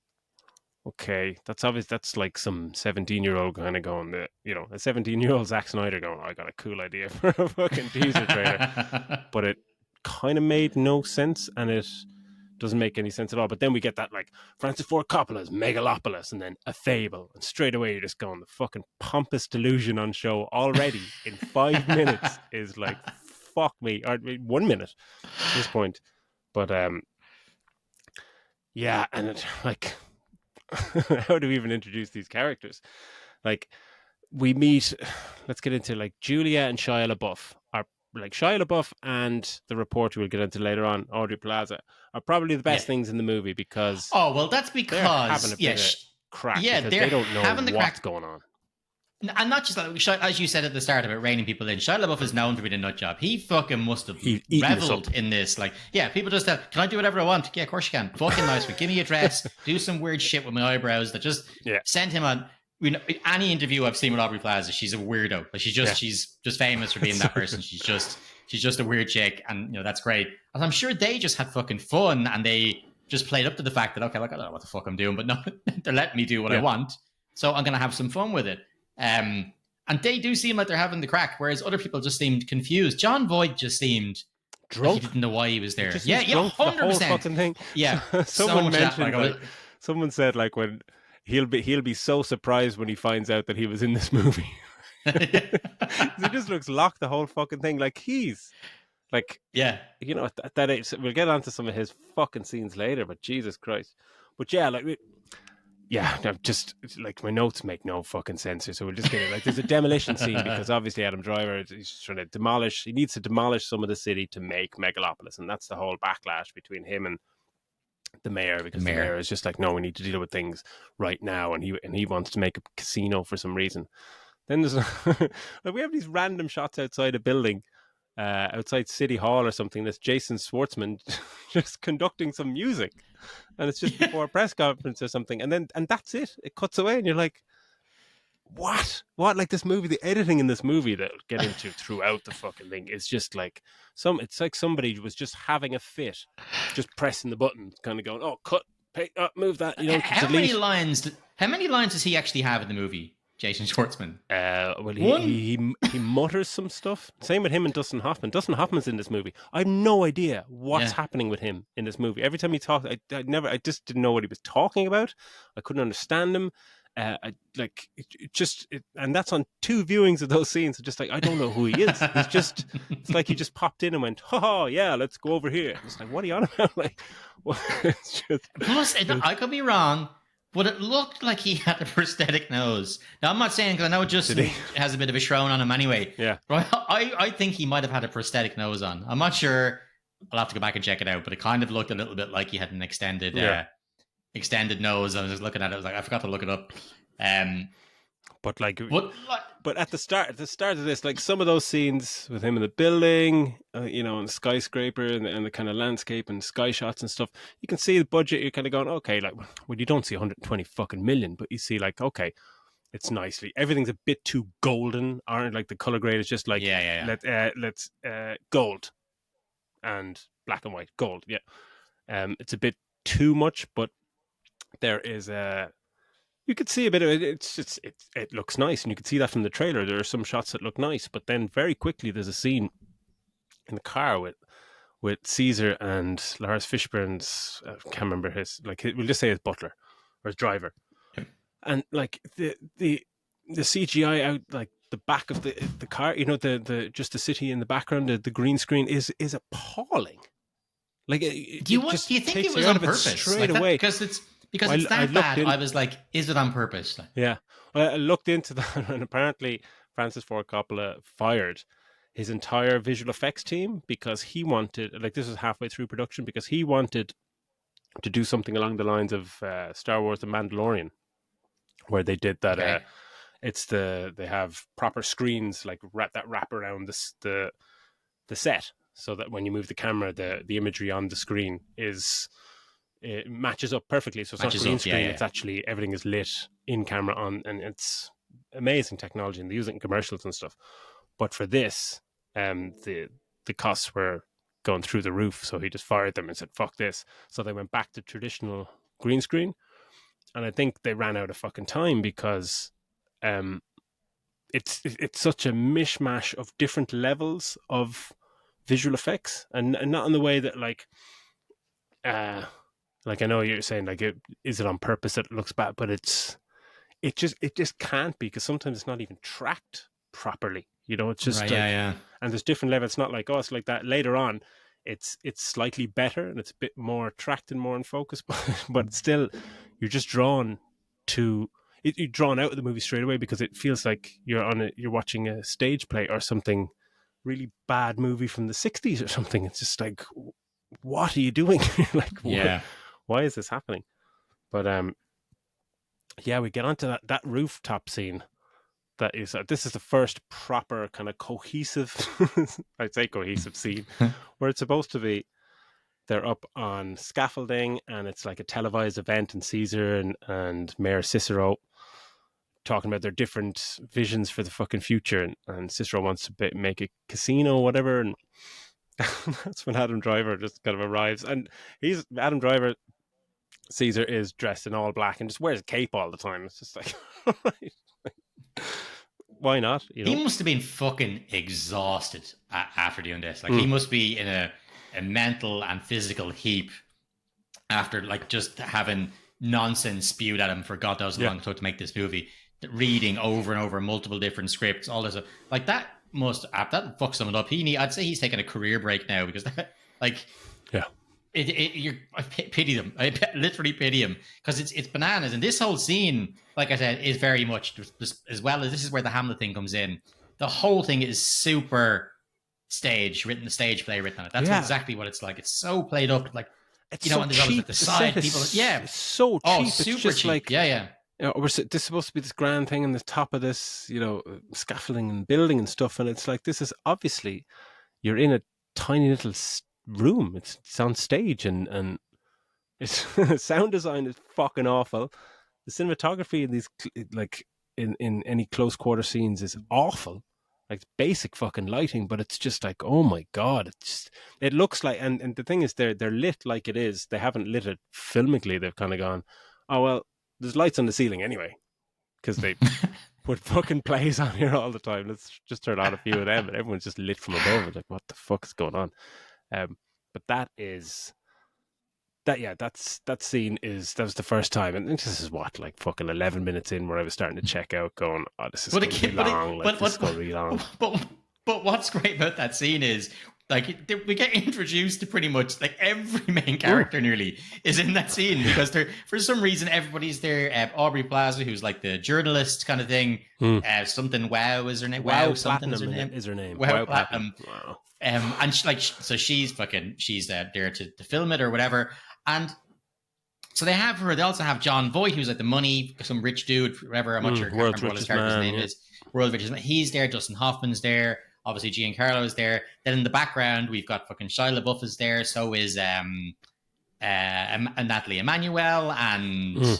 S2: okay, that's obvious. That's like some 17-year-old kind of going, a 17-year-old Zack Snyder going, I got a cool idea for a fucking teaser trailer. But it kind of made no sense, and it doesn't make any sense at all. But then we get that like Francis Ford Coppola's Megalopolis, and then A Fable, and straight away you're just going, the fucking pompous delusion on show already in 5 minutes is like, fuck me, or 1 minute at this point. But yeah, and it, like, how do we even introduce these characters? Like, we meet, let's get into like Julia and Shia LaBeouf. Are like Shia LaBeouf and the reporter we'll get into later on, Audrey Plaza, are probably the best things in the movie because
S1: that's because
S2: they're having a bit of crack because they don't know what's going on.
S1: And not just like, as you said at the start about reining people in, Shia LaBeouf is known for being a nut job. He fucking must have reveled in this. Like, yeah, people just tell, can I do whatever I want? Yeah, of course you can. Fucking nice. Give me a dress. Do some weird shit with my eyebrows that just send him on. You know, any interview I've seen with Aubrey Plaza, she's a weirdo. Like, she's just famous for being that person. She's just a weird chick, and you know that's great. And I'm sure they just had fucking fun, and they just played up to the fact that okay, like I don't know what the fuck I'm doing, but no, they're letting me do what I want, so I'm gonna have some fun with it. And they do seem like they're having the crack, whereas other people just seemed confused. John Voight just seemed
S2: drunk.
S1: Like he didn't know why he was there.
S2: Yeah,
S1: 100%.
S2: Thing.
S1: Yeah,
S2: someone mentioned someone said like when he'll be so surprised when he finds out that he was in this movie. He just looks locked the whole fucking thing. Like he's like, you know, at that age, we'll get onto some of his fucking scenes later, but Jesus Christ. But yeah, like, just like my notes make no fucking sense here. So we'll just get it. Like there's a demolition scene because obviously Adam Driver, he's trying to he needs to demolish some of the city to make Megalopolis. And that's the whole backlash between him and the mayor, because the mayor is just like, no, we need to deal with things right now. And he wants to make a casino for some reason. Then there's like we have these random shots outside a building, outside City Hall or something. That's Jason Schwartzman just conducting some music, and it's just before a press conference or something. And that's it. It cuts away, and you're like, what? Like this movie, the editing in this movie that I'll get into throughout the fucking thing is just like it's like somebody was just having a fit, just pressing the button, kind of going, oh, cut, move that. You know,
S1: how many lines does he actually have in the movie? Jason Schwartzman.
S2: Well, he mutters some stuff. Same with him and Dustin Hoffman. Dustin Hoffman's in this movie. I have no idea what's happening with him in this movie. Every time he talked, I just didn't know what he was talking about. I couldn't understand him. And that's on 2 viewings of those scenes. Just like, I don't know who he is. It's like he just popped in and went, oh yeah, let's go over here. It's like, what are you on about? Like, it's just.
S1: Plus, I could be wrong, but it looked like he had a prosthetic nose. Now, I'm not saying, because I know Justin has a bit of a shroud on him anyway.
S2: Yeah.
S1: But I think he might have had a prosthetic nose on. I'm not sure. I'll have to go back and check it out. But it kind of looked a little bit like he had an extended nose. I was just looking at it. I was like, I forgot to look it up.
S2: But at the start of this, like some of those scenes with him in the building, and the skyscraper and the kind of landscape and sky shots and stuff, you can see the budget. You're kind of going, okay, like, well, you don't see 120 fucking million, but you see like, okay, it's nicely, everything's a bit too golden, aren't like the color grade is just like, let's gold and black and white, gold, it's a bit too much, but there is you could see a bit of it. It looks nice, and you can see that from the trailer. There are some shots that look nice, but then very quickly there's a scene in the car with Caesar and Lars Fishburne's. I can't remember his. Like, we'll just say his butler or his driver, and like the CGI out, like the back of the car. You know, the just the city in the background. The green screen is appalling. Like,
S1: do you think it was on purpose
S2: straight away?
S1: Because it's that bad, I was like, is it on purpose?
S2: Yeah. Well, I looked into that, and apparently Francis Ford Coppola fired his entire visual effects team because he wanted, like, this was halfway through production, because he wanted to do something along the lines of Star Wars The Mandalorian, where they did that. Okay. They have proper screens like that wrap around the set, so that when you move the camera, the imagery on the screen it matches up perfectly. So it's not green screen. It's actually, everything is lit in camera on, and it's amazing technology, and they use it in commercials and stuff. But for this, the costs were going through the roof. So he just fired them and said, fuck this. So they went back to traditional green screen. And I think they ran out of fucking time because it's such a mishmash of different levels of visual effects, and not in the way that like I know you're saying like is it on purpose that it looks bad, but it just can't be, because sometimes it's not even tracked properly. It's just
S1: Right. Yeah.
S2: like,
S1: Yeah.
S2: and there's different levels. It's not like, oh, it's like that. Later on, it's slightly better and it's a bit more tracked and more in focus, but still, you're just drawn to it. You're drawn out of the movie straight away, because it feels like you're watching a stage play or something really bad movie from the 60s or something. It's just like, what are you doing? Like,
S1: Yeah.
S2: why is this happening? But yeah, we get onto that rooftop scene. This is the first proper kind of cohesive, I'd say cohesive scene, where it's supposed to be they're up on scaffolding and it's like a televised event, and Caesar and Mayor Cicero talking about their different visions for the fucking future, and Cicero wants to make a casino or whatever, and that's when Adam Driver just kind of arrives, and Adam Driver, Caesar, is dressed in all black and just wears a cape all the time. It's just like, why not?
S1: He must have been fucking exhausted after doing this. Like,
S2: Mm.
S1: he must be in a mental and physical heap after like just having nonsense spewed at him for God knows how long it took to make this movie, reading over and over multiple different scripts, all this. Like, that fucks someone up. I'd say he's taking a career break now, because like,
S2: yeah.
S1: I pity them. I literally pity him, because it's bananas. And this whole scene, like I said, is very much, as well as this is where the Hamlet thing comes in. The whole thing is super stage play written on it. That's exactly what it's like. It's so played up, like,
S2: it's so
S1: and there's always like the side people.
S2: It's so cheap.
S1: Oh,
S2: it's
S1: super
S2: just
S1: cheap.
S2: like,
S1: yeah.
S2: This is supposed to be this grand thing on the top of this, scaffolding and building and stuff, and it's like, this is obviously, you're in a tiny little room. It's on stage, and it's sound design is fucking awful. The cinematography in these, like in any close quarter scenes, is awful. Like, basic fucking lighting, but it's just like, oh my god, it looks like, and the thing is, they're lit like it is. They haven't lit it filmically. They've kind of gone, oh well, there's lights on the ceiling anyway, because they put fucking plays on here all the time. Let's just turn on a few of them, and everyone's just lit from above. It's like, what the fuck is going on? But that scene that was the first time, and this is what, like, fucking 11 minutes in, where I was starting to check out, going, oh, this is going to be long. This is going to be long.
S1: But what's great about that scene is, like, we get introduced to pretty much like every main character nearly is in that scene, because for some reason everybody's there. Aubrey Plaza, who's like the journalist kind of thing. Something Wow is her name. Wow something
S2: is her name.
S1: Wow Platinum. Wow. And she's there to film it or whatever. And so they have her. They also have John Voight, who's like the money, some rich dude, whatever. I'm not sure. I can't remember what his character's name is. World's richest man. He's there. Dustin Hoffman's there. Obviously, Giancarlo's there. Then in the background, we've got fucking Shia LaBeouf is there. So is Natalie Emmanuel, and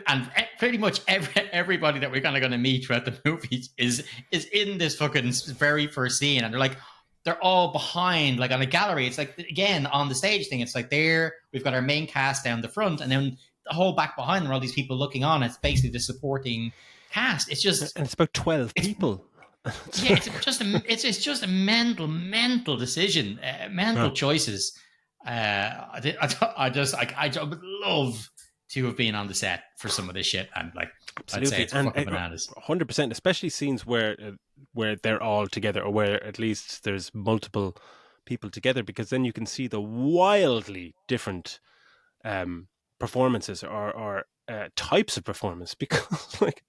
S1: and pretty much everybody that we're kind of going to meet throughout the movie is in this fucking very first scene, and they're all behind, like, on a gallery. It's like, again, on the stage thing, it's like, we've got our main cast down the front, and then the whole back behind them are all these people looking on. It's basically the supporting cast. It's just,
S2: and it's about 12 people.
S1: Yeah, it's just a mental decision, mental choices. I would love to have been on the set for some of this shit, and like, absolutely. I'd say it's fucking bananas.
S2: 100%, especially scenes where they're all together, or where at least there's multiple people together, because then you can see the wildly different performances or types of performance. Because, like,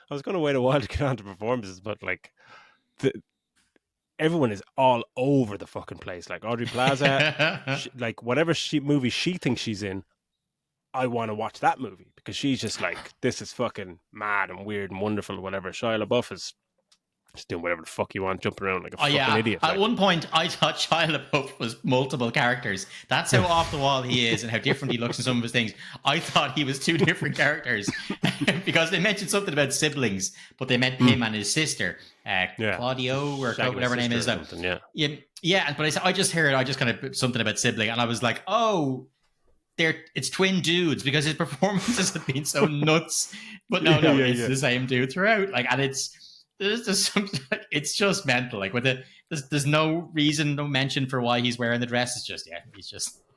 S2: I was going to wait a while to get on to performances, but like, everyone is all over the fucking place. Like, Aubrey Plaza, like, whatever movie she thinks she's in, I want to watch that movie, because she's just like, this is fucking mad and weird and wonderful, whatever. Shia LaBeouf is just doing whatever the fuck you want, jumping around like a fucking idiot.
S1: At one point, I thought Shia LaBeouf was multiple characters. That's how off the wall he is and how different he looks in some of his things. I thought he was two different characters because they mentioned something about siblings, but they meant him and his sister, Claudio or whatever her name is. Yeah. But I just kind of something about sibling, and I was like, oh, it's twin dudes, because his performances have been so nuts. But it's the same dude throughout. Like, and it's just something, like, it's just mental. Like, with there's no reason, no mention for why he's wearing the dress. It's just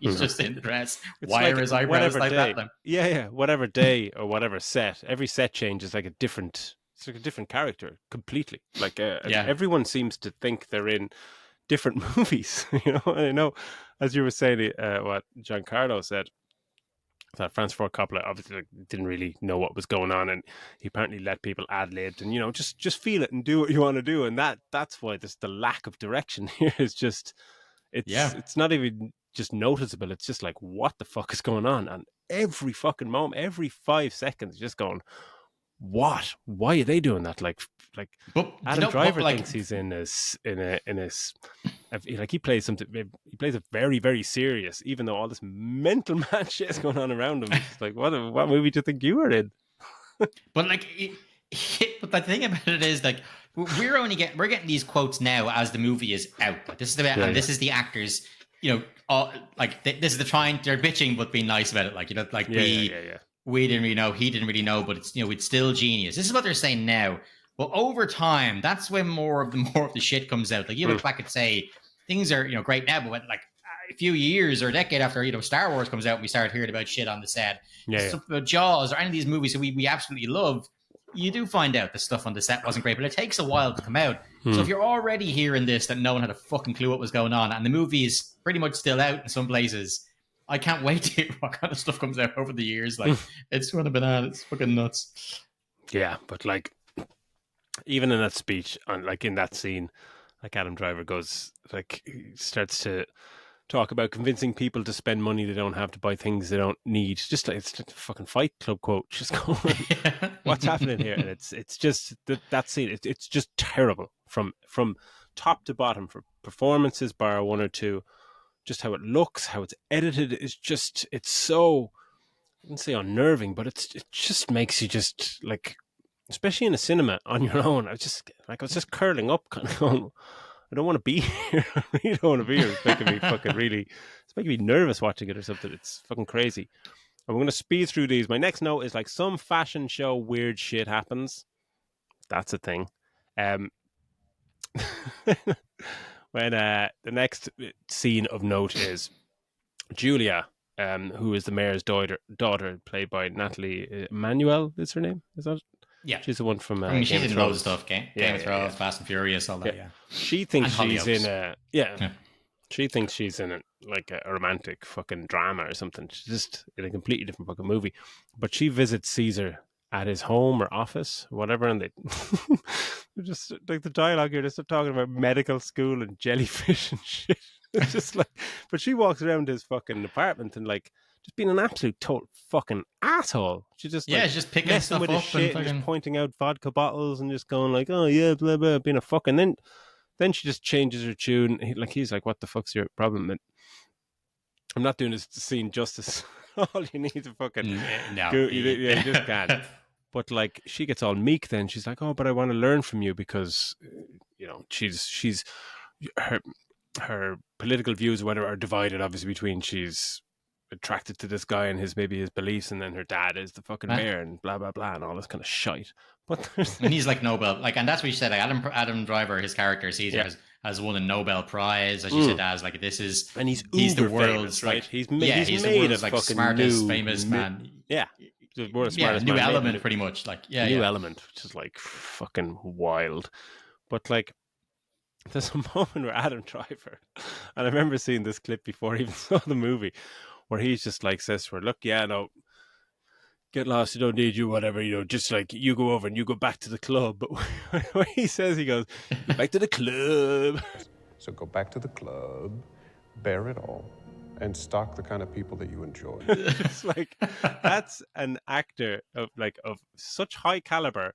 S1: he's just in the dress.
S2: It's
S1: Why
S2: like
S1: are his eyebrows like
S2: day.
S1: that then?
S2: Yeah, whatever day or whatever set. Every set change is like a different. It's like a different character completely. Like everyone seems to think they're in different movies. And I know, as you were saying, what Giancarlo said, that Francis Ford Coppola obviously didn't really know what was going on, and he apparently let people ad-libbed and just feel it and do what you want to do, and that's why there's the lack of direction here. Is just it's not even just noticeable. It's just like, what the fuck is going on? And every fucking moment, every 5 seconds, just going, what? Why are they doing that? Like Adam Driver thinks he's in a like he plays something. He plays it very, very serious, even though all this mental mad shit is going on around him. It's like, what movie do you think you were in?
S1: But but the thing about it is, like, we're getting these quotes now as the movie is out. Like, this is this is the actors. This is they're bitching but being nice about it. Like, we didn't really know, he didn't really know, but it's it's still genius. This is what they're saying now. But over time, that's when more of the shit comes out. Like, you look back and say things are great now, but when, like, a few years or a decade after Star Wars comes out, and we started hearing about shit on the set. Stuff about Jaws or any of these movies that we absolutely love. You do find out the stuff on the set wasn't great, but it takes a while to come out. So if you're already hearing this, that no one had a fucking clue what was going on, and the movie is pretty much still out in some places, I can't wait to hear what kind of stuff comes out over the years. Like, it's going to be it's fucking nuts.
S2: Yeah, but like, even in that speech, like in that scene, like Adam Driver goes, like, he starts to talk about convincing people to spend money they don't have to buy things they don't need. Just like, it's like a fucking Fight Club quote. Just going, what's happening here? And it's just that scene. It's just terrible from top to bottom, for performances, bar one or two. Just how it looks, how it's edited is just, it's so, I wouldn't say unnerving, but it just makes you just, like, especially in a cinema on your own, I was just curling up, kind of going, I don't want to be here. I really don't want to be here. It's making me nervous watching it or something. It's fucking crazy. And we're going to speed through these. My next note is, like, some fashion show weird shit happens. That's a thing. When the next scene of note is Julia, who is the mayor's daughter, played by Natalie Emmanuel, is her name? Is that?
S1: Yeah.
S2: She's the one from
S1: she's in loads of stuff. Game of Thrones, Fast and Furious, all that,
S2: She thinks she's in she thinks she's in like a romantic fucking drama or something. She's just in a completely different fucking movie. But she visits Caesar at his home or office, whatever, and they just, like, the dialogue here, they start talking about medical school and jellyfish and shit. It's just like, but she walks around his fucking apartment and, like, just being an absolute total fucking asshole. She just, like,
S1: she's just picking stuff
S2: with
S1: up
S2: his shit
S1: and
S2: just pointing out vodka bottles and just going like, oh yeah, blah blah, being a fuck. And then she just changes her tune. He's like, what the fuck's your problem? And I'm not doing this scene justice. All you need to fucking you just can't. But, like, she gets all meek then. She's like, oh, but I want to learn from you because, she's her political views or whatever are divided, obviously, between she's attracted to this guy and his beliefs, and then her dad is the fucking mayor and blah, blah, blah, and all this kind of shite. But
S1: and he's like Nobel, like, and that's what you said. Like, Adam Driver, his character Caesar, has won a Nobel Prize, as you said, as like, this is,
S2: and he's
S1: the
S2: famous,
S1: world's,
S2: right?
S1: Like,
S2: he's
S1: the world's, like, smartest, famous man.
S2: The world's smartest
S1: new
S2: man
S1: element, pretty much, like,
S2: new element, which is, like, fucking wild. But, like, there's a moment where Adam Driver, and I remember seeing this clip before I even saw the movie, where he's just, like, says to her, look, no, get lost, I don't need you, whatever, just, like, you go over and you go back to the club. But when he says, he goes, go back to the club.
S3: So go back to the club, bear it all, and stalk the kind of people that you enjoy.
S2: It's like, that's an actor of such high caliber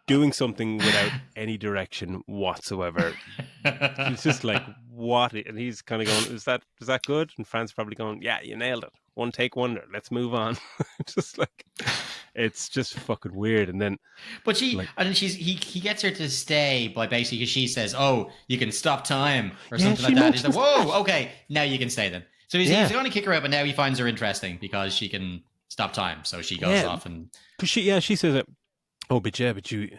S2: doing something without any direction whatsoever. It's just like, what? And he's kind of going, is that good? And Fran's probably going, yeah, you nailed it. One take wonder. Let's move on. Just like, it's just fucking weird. And then,
S1: but he gets her to stay by basically, she says, "Oh, you can stop time," or something like that. He's like, "Whoa, okay, now you can stay then." So he's going to kick her out, but now he finds her interesting because she can stop time. So she goes off and
S2: because she says that, oh, but you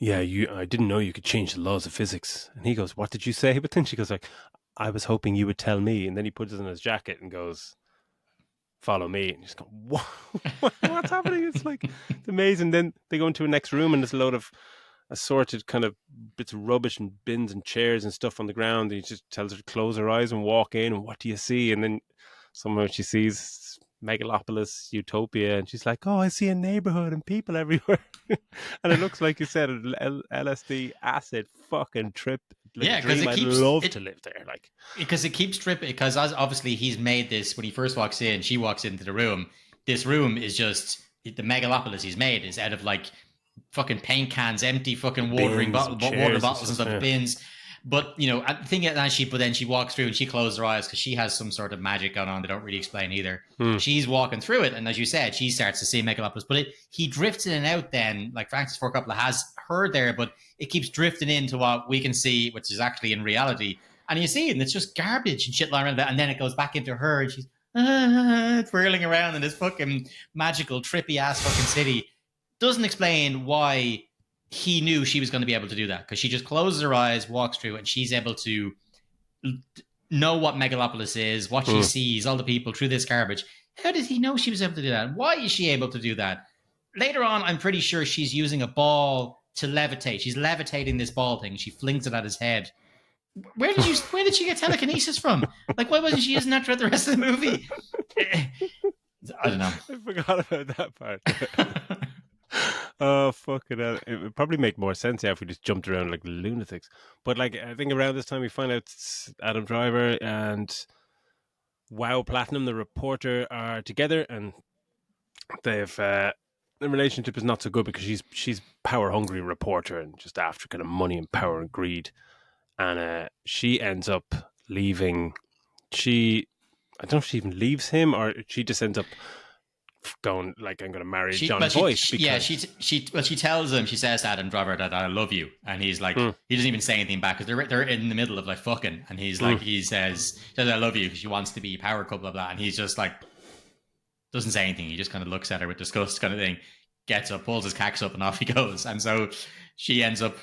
S2: yeah, I didn't know you could change the laws of physics. And he goes, what did you say? But then she goes like, I was hoping you would tell me. And then he puts it in his jacket and goes, follow me. And you just go, what? What's happening? It's like, it's amazing. Then they go into a next room and there's a load of assorted kind of bits of rubbish and bins and chairs and stuff on the ground. And he just tells her to close her eyes and walk in. And what do you see? And then somehow she sees Megalopolis, Utopia, and she's like, oh, I see a neighborhood and people everywhere. And it looks like you said, an LSD acid fucking trip. Like
S1: Yeah,
S2: a dream. I'd love to live there. Like,
S1: because it keeps tripping. Because obviously he's made this when he first walks in. She walks into the room. This room is just the Megalopolis he's made is out of like fucking paint cans, empty fucking water bottles and stuff, bins. But you know, I think but then she walks through and she closes her eyes because she has some sort of magic going on. They don't really explain either. She's walking through it, and as you said, she starts to see Megalopolis. But he drifts in and out. Then, like Francis Ford Coppola has her there, but it keeps drifting into what we can see, which is actually in reality. And you see it, and it's just garbage and shit lying around that. And then it goes back into her, and she's twirling around in this fucking magical, trippy ass fucking city. Doesn't explain why he knew she was going to be able to do that, because she just closes her eyes, walks through, and she's able to know what Megalopolis is, what she sees, all the people through this garbage. How did he know she was able to do that? Why is she able to do that? Later on, I'm pretty sure she's using a ball to levitate. She's levitating this ball thing. She flings it at his head. Where did she get telekinesis from? Like, why wasn't she using that throughout the rest of the movie? I don't know.
S2: I forgot about that part. Oh, fucking hell. It would probably make more sense if we just jumped around like lunatics. But like, I think around this time we find out Adam Driver and Wow Platinum, the reporter, are together, and they've the relationship is not so good because she's power hungry reporter and just after kind of money and power and greed, and she ends up leaving. I don't know if she even leaves him or she just ends up going like, I'm going to marry John Voight.
S1: She tells him, she says to Adam Driver that I love you, and he's like, he doesn't even say anything back because they're in the middle of like fucking, and he's like, he says I love you because she wants to be power couple, blah blah, and he's just like, doesn't say anything. He just kind of looks at her with disgust, kind of thing, gets up, pulls his cacks up, and off he goes. And so she ends up,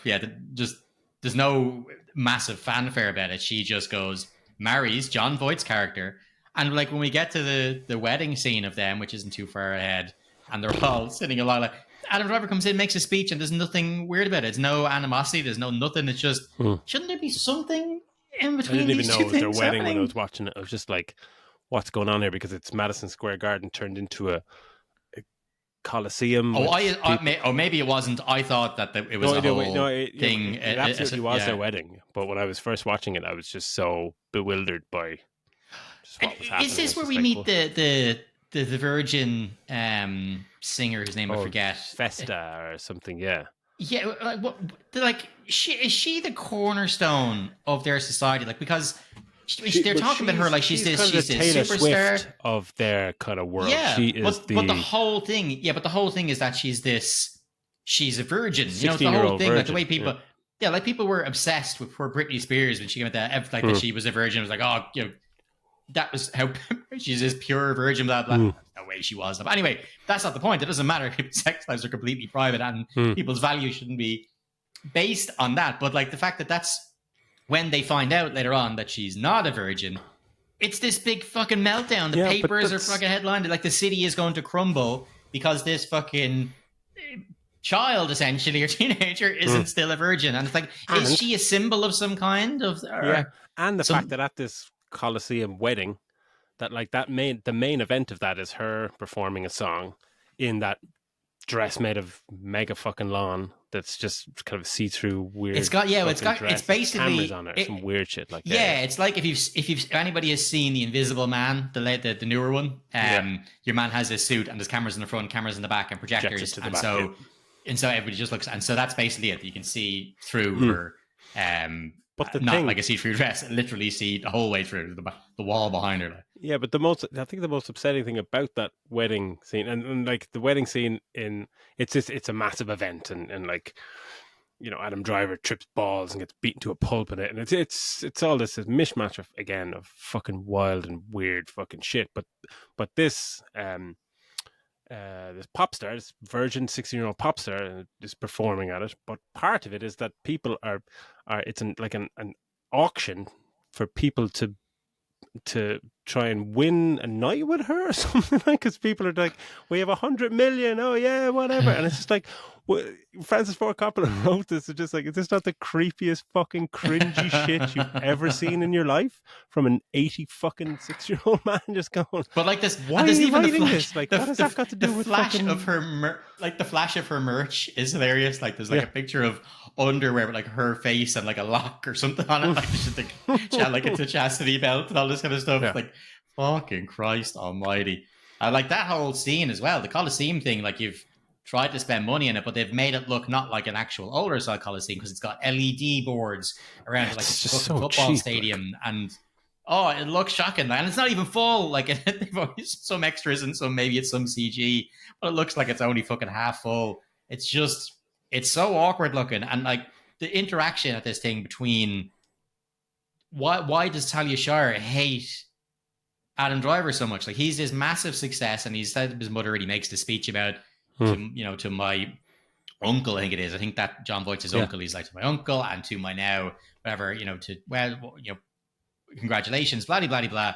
S1: just there's no massive fanfare about it. She just goes, marries John Voight's character. And like when we get to the wedding scene of them, which isn't too far ahead, and they're all sitting along, like Adam Driver comes in, makes a speech, and there's nothing weird about it. There's no animosity. There's no nothing. It's just, shouldn't there be something in between? I didn't even know it was their wedding when I was
S2: watching it. I was just like, what's going on here? Because it's Madison Square Garden turned into a Coliseum.
S1: Maybe it wasn't. I thought that it was thing.
S2: It absolutely was their wedding. But when I was first watching it, I was just so bewildered by.
S1: Is this where we meet the Virgin singer whose name I forget?
S2: Festa or something, yeah.
S1: Yeah, like is she the cornerstone of their society? Like, because they're talking about her like she's this
S2: Taylor
S1: superstar
S2: Swift of their kind of world.
S1: Yeah,
S2: she is
S1: but the whole thing, is that she's a virgin. You know, the whole thing,
S2: virgin,
S1: like the way people, like people were obsessed with poor Britney Spears when she came out that, like that she was a virgin. It was like, oh, you know. That was how she's this pure virgin, blah, blah. No way she was. But anyway, that's not the point. It doesn't matter. Sex lives are completely private and people's value shouldn't be based on that. But like the fact that that's when they find out later on that she's not a virgin, it's this big fucking meltdown. The papers are fucking headlined. Like the city is going to crumble because this fucking child, essentially, or teenager, isn't still a virgin. And it's like, is she a symbol of some kind of...
S2: And the fact that at this Coliseum wedding, that like the main event of that is her performing a song in that dress made of mega fucking lawn that's just kind of see-through weird.
S1: It's basically
S2: cameras on it, some weird shit like that.
S1: Yeah, it's like if anybody has seen The Invisible Man, the newer one, your man has his suit and there's cameras in the front, cameras in the back, and projectors, and so everybody just looks, and so that's basically it. You can see through her. But like a see-through dress, literally see the whole way through the wall behind her.
S2: Yeah, but I think the most upsetting thing about that wedding scene, and like the wedding scene it's a massive event, and like, you know, Adam Driver trips balls and gets beaten to a pulp in it, and it's all this mishmash of fucking wild and weird fucking shit. But this this pop star, this virgin 16-year-old pop star, is performing at it. But part of it is that people are it's an auction for people to try and win a night with her or something, like, because people are like, we have 100 million, oh yeah, whatever. And it's just like, Francis Ford Coppola wrote this. It's just like, is this not the creepiest fucking cringy shit you've ever seen in your life from an 86-year-old man just going,
S1: but like this,
S2: why
S1: and there's
S2: are you
S1: even
S2: writing
S1: the flash,
S2: this? Like, what has that got to do with
S1: flash
S2: fucking...
S1: of her like the flash of her merch is hilarious. Like there's like a picture of underwear with like her face and like a lock or something on it. Like just like it's a chastity belt and all this kind of stuff.
S2: Yeah.
S1: Like fucking Christ Almighty! I like that whole scene as well. The Colosseum thing, like you've tried to spend money in it, but they've made it look not like an actual older style Colosseum because it's got LED boards around it, like it's just a football cheap, stadium, like. And oh, it looks shocking, and it's not even full. Like they've always some extras and some maybe it's some CG, but it looks like it's only fucking half full. It's so awkward looking, and like the interaction at this thing between why does Talia Shire hate Adam Driver so much? Like he's this massive success, and he's said his mother already makes the speech about to my uncle. I think it is. I think that John Voight's his uncle. He's like, to my uncle and to my now whatever, congratulations, blah blah blah blah.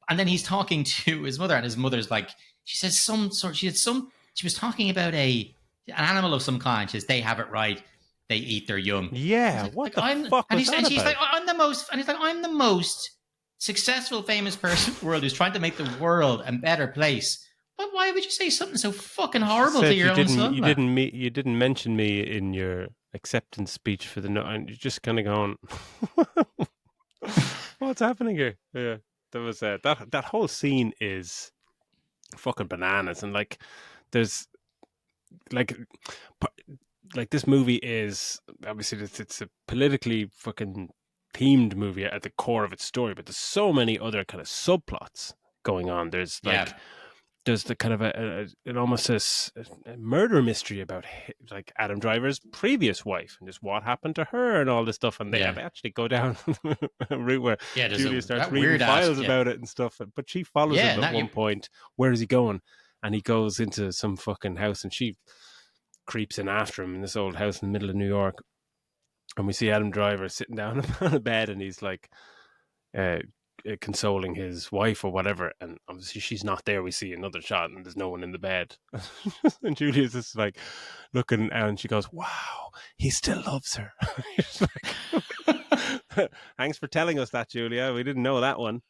S1: And then he's talking to his mother, and his mother's like, she was talking about an animal of some kind. She says they have it right. They eat their young.
S2: Yeah,
S1: like,
S2: what the fuck was that about?
S1: She's like, I'm the most successful, famous person in the world who's trying to make the world a better place. But why would you say something so fucking horrible to your own son?
S2: You didn't mention me in your acceptance speech for the no, and you're just kind of going, what's happening here? Yeah, there was that whole scene is fucking bananas, and like there's like this movie is obviously it's a politically fucking themed movie at the core of its story, but there's so many other kind of subplots going on. There's there's the kind of an almost a murder mystery about like Adam Driver's previous wife and just what happened to her and all this stuff, and they actually go down a route where Julia starts reading files about it and stuff, but she follows him at one point. Where is he going? And he goes into some fucking house, and she creeps in after him in this old house in the middle of New York, and we see Adam Driver sitting down on a bed, and he's like consoling his wife or whatever, and obviously she's not there. We see another shot and there's no one in the bed. And Julia's just like looking, and she goes, wow, he still loves her. Like, thanks for telling us that, Julia. We didn't know that one,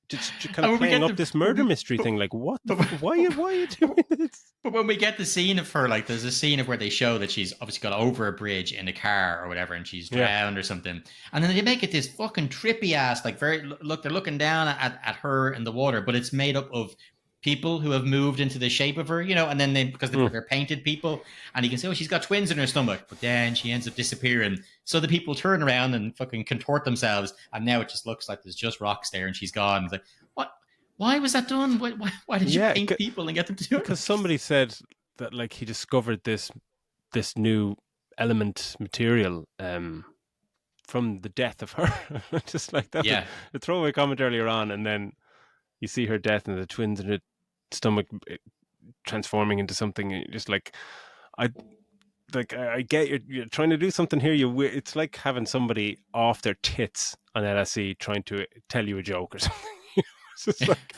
S2: just kind of playing up this murder mystery thing. Like, what why are you doing this?
S1: But when we get the scene of her, like there's a scene of where they show that she's obviously got over a bridge in a car or whatever, and she's drowned or something, and then they make it this fucking trippy ass, like they're looking down at her in the water, but it's made up of people who have moved into the shape of her, and then they're painted people, and you can say, oh, she's got twins in her stomach, but then she ends up disappearing. So the people turn around and fucking contort themselves, and now it just looks like there's just rocks there, and she's gone. It's like, what? Why was that done? Why did you paint people and get them to do it?
S2: Because somebody said that like he discovered this new element material from the death of her. Just like that. Yeah. The throwaway comment earlier on, and then you see her death and the twins in her stomach transforming into something. Just like I get you're trying to do something here. It's like having somebody off their tits on LSE trying to tell you a joke or something. It's just like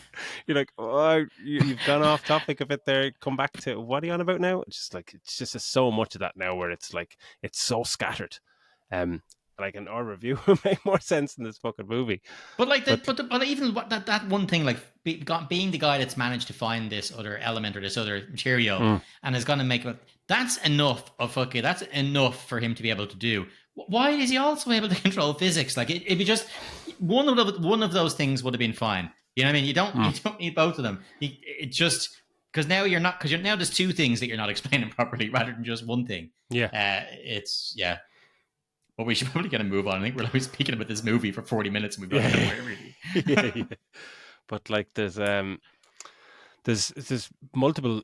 S2: you're like, oh, you've gone off topic a bit there. Come back to what are you on about now? It's just so much of that now where it's like it's so scattered. Like in our review would make more sense in this fucking movie.
S1: But like but even that one thing, like being the guy that's managed to find this other element or this other material and is going to make it, that's enough that's enough for him to be able to do. Why is he also able to control physics? Like if you just one of those things would have been fine. You know what I mean? You don't need both of them. It just because now now there's two things that you're not explaining properly rather than just one thing.
S2: Yeah.
S1: But we should probably get a move on. I think we're always speaking about this movie for 40 minutes and we've got nowhere really.
S2: Yeah. But like there's multiple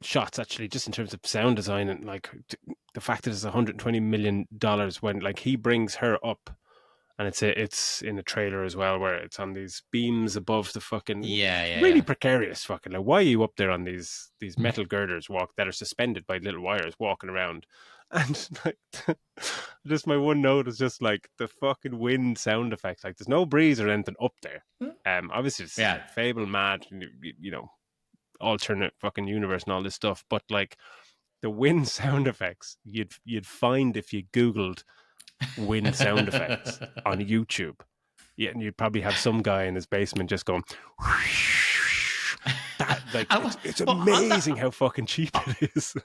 S2: shots actually just in terms of sound design, and like the fact that it's $120 million when like he brings her up And it's in a trailer as well, where it's on these beams above the fucking really
S1: yeah.
S2: precarious fucking. Like, why are you up there on these metal girders that are suspended by little wires walking around? And like, just my one note is just like the fucking wind sound effects. Like, there's no breeze or anything up there. Obviously it's like Fable mad, you know, alternate fucking universe and all this stuff. But like the wind sound effects, you'd find if you Googled wind sound effects on YouTube. Yeah, and you'd probably have some guy in his basement just going that, like, it's amazing how fucking cheap it is.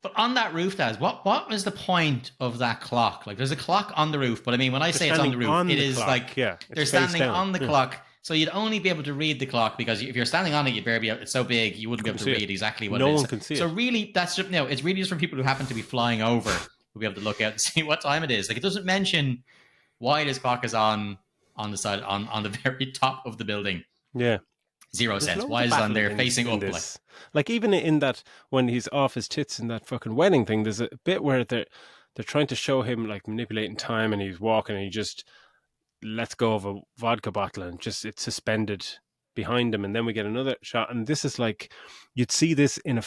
S1: But on that roof, Daz, what was the point of that clock? Like, there's a clock on the roof, but I mean, when I say it's on the roof, it is clock. Like they're standing on the clock. So you'd only be able to read the clock, because if you're standing on it, you'd barely be able, it's so big, you wouldn't be able to read exactly what it is.
S2: No one can see it.
S1: So really, that's just, it's really just for people who happen to be flying over, who'll be able to look out and see what time it is. Like, it doesn't mention why this clock is on the side, on the very top of the building.
S2: Yeah.
S1: Zero sense. Why is it on there facing up?
S2: Like even in that, when he's off his tits in that fucking wedding thing, there's a bit where they're trying to show him like manipulating time, and he's walking and he just lets go of a vodka bottle and just it's suspended behind him, and then we get another shot, and this is like you'd see this in a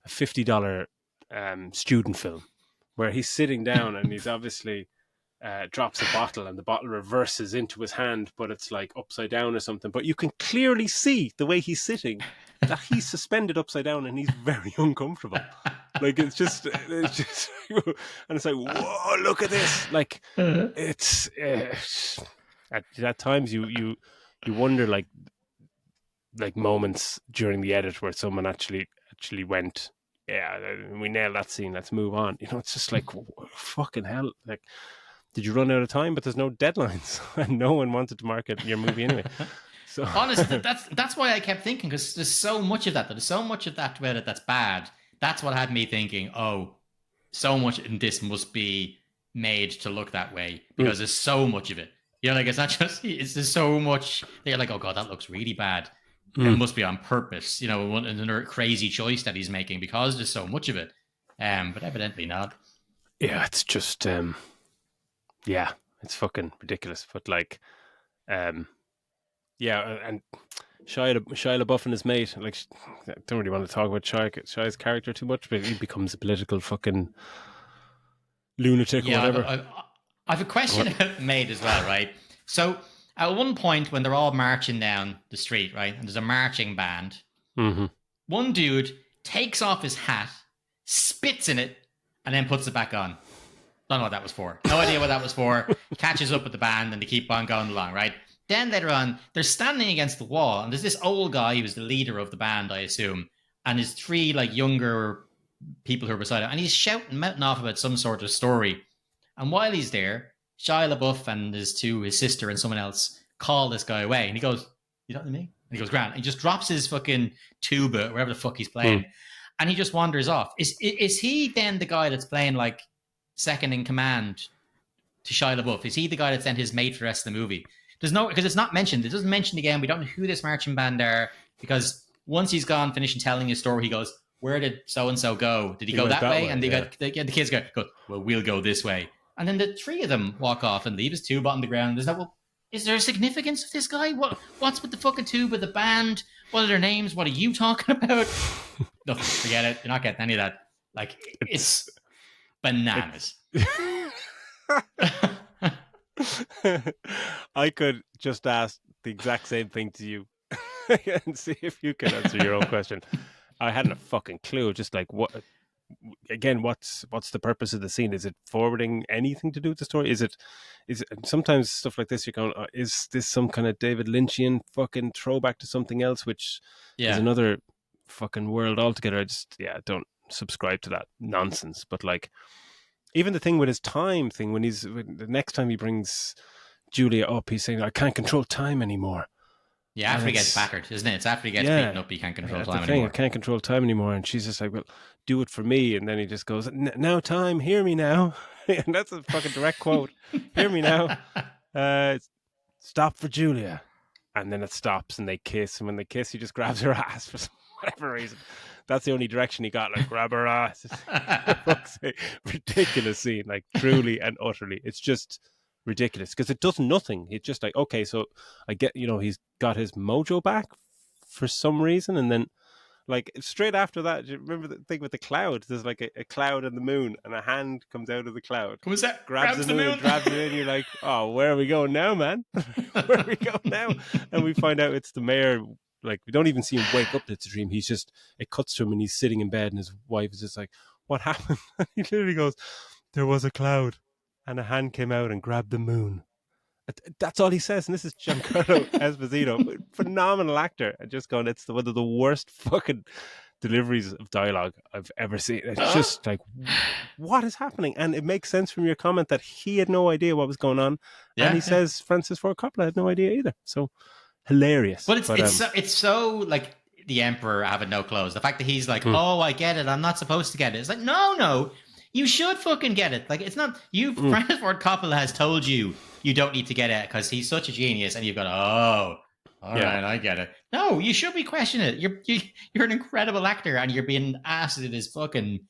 S2: $50 student film where he's sitting down and he's obviously drops a bottle and the bottle reverses into his hand, but it's like upside down or something. But you can clearly see the way he's sitting that he's suspended upside down and he's very uncomfortable. Like it's just, and it's like, whoa, look at this! Like it's at times you wonder like moments during the edit where someone actually went, yeah, we nailed that scene, let's move on. You know, it's just like fucking hell, like. Did you run out of time? But there's no deadlines, and no one wanted to market your movie anyway. So
S1: honestly, that's why I kept thinking, because there's so much of that. There's so much of that about it that's bad. That's what had me thinking, oh, so much in this must be made to look that way, because there's so much of it. You know, like it's not just, it's just so much. They're like, oh god, that looks really bad. It must be on purpose. You know, another crazy choice that he's making because there's so much of it. But evidently not.
S2: Yeah, it's just. Yeah, it's fucking ridiculous. But like, yeah, and Shia LaBeouf and his mate, like, I don't really want to talk about Shia's character too much, but he becomes a political fucking lunatic or whatever.
S1: I have a question about the mate as well, right? So at one point when they're all marching down the street, right, and there's a marching band, one dude takes off his hat, spits in it, and then puts it back on. Don't know what that was for. No idea what that was for. Catches up with the band and they keep on going along, right? Then later on, they're standing against the wall, and there's this old guy who was the leader of the band, I assume, and his three like younger people who are beside him, and he's mouthing off about some sort of story. And while he's there, Shia LaBeouf and his sister and someone else call this guy away, and he goes, "You don't know me?" And he goes, "Grant." And he just drops his fucking tuba, wherever the fuck he's playing, and he just wanders off. Is he then the guy that's playing like second in command to Shia LaBeouf? Is he the guy that sent his mate for the rest of the movie? Because it's not mentioned. It doesn't mention again. We don't know who this marching band are, because once he's gone, finishing telling his story, he goes, "Where did so and so go? Did he go that way?" And the kids go, "Well, we'll go this way." And then the three of them walk off and leave his tube on the ground. There's is there a significance of this guy? What's with the fucking tube with the band? What are their names? What are you talking about? No, forget it. You're not getting any of that. Like, it's bananas.
S2: I could just ask the exact same thing to you and see if you can answer your own question. I hadn't a fucking clue. Just like, what? Again, what's the purpose of the scene? Is it forwarding anything to do with the story? Is it sometimes stuff like this, you're going, is this some kind of David Lynchian fucking throwback to something else, which is another fucking world altogether? I don't subscribe to that nonsense. But like, even the thing with his time thing, when the next time he brings Julia up, he's saying, "I can't control time anymore."
S1: Yeah, after he gets battered, isn't it? It's after he gets beaten up, he can't control time anymore.
S2: I can't control time anymore. And she's just like, "Well, do it for me." And then he just goes, "Now time, hear me now." And that's a fucking direct quote. "Hear me now. Stop for Julia." And then it stops and they kiss. And when they kiss, he just grabs her ass for whatever reason. That's the only direction he got, like, grab her ass. Ridiculous scene, like, truly and utterly. It's just ridiculous because it does nothing. It's just like, okay, so I get, he's got his mojo back for some reason, and then like straight after that, do you remember the thing with the cloud? There's like a cloud and the moon, and a hand comes out of the cloud.
S1: Who's that?
S2: Grabs the moon, grabs it in. You're like, oh, where are we going now, man? Where are we going now? And we find out it's the mayor. Like, we don't even see him wake up. It's a dream. It cuts to him, and he's sitting in bed, and his wife is just like, what happened? He literally goes, there was a cloud, and a hand came out and grabbed the moon. That's all he says, and this is Giancarlo Esposito, phenomenal actor. And just going, it's one of the worst fucking deliveries of dialogue I've ever seen. It's just like, what is happening? And it makes sense from your comment that he had no idea what was going on, and he says Francis Ford Coppola had no idea either. So hilarious.
S1: But it's so like the Emperor having no clothes. The fact that he's like, oh, I get it. I'm not supposed to get it. It's like, no, you should fucking get it. Like, it's not you. Francis Ford Coppola has told you. You don't need to get it because he's such a genius, and you've got all right, I get it. No, you should be questioning it. You're an incredible actor, and you're being asked to this fucking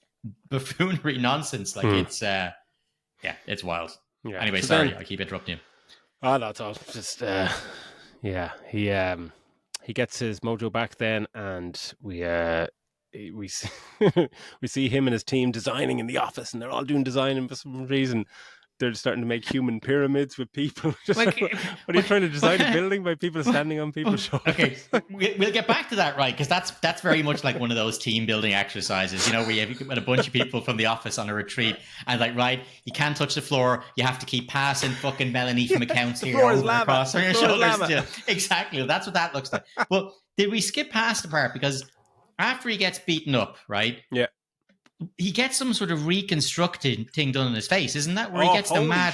S1: buffoonery nonsense. Like it's wild. Yeah. Anyway, sorry, I keep interrupting you.
S2: Oh, that's all. Just he gets his mojo back then, and we see, we see him and his team designing in the office, and they're all doing designing for some reason. They're starting to make human pyramids with people. Just what are you trying to design a building by people standing on people's shoulders?
S1: Okay, we'll get back to that, right? Because that's very much like one of those team building exercises, where you have a bunch of people from the office on a retreat, and like, right, you can't touch the floor. You have to keep passing fucking Melanie from accounts here over across on your shoulders. Exactly, that's what that looks like. Well, did we skip past the part because after he gets beaten up, right?
S2: Yeah.
S1: He gets some sort of reconstructed thing done in his face, isn't that? Where he gets the mad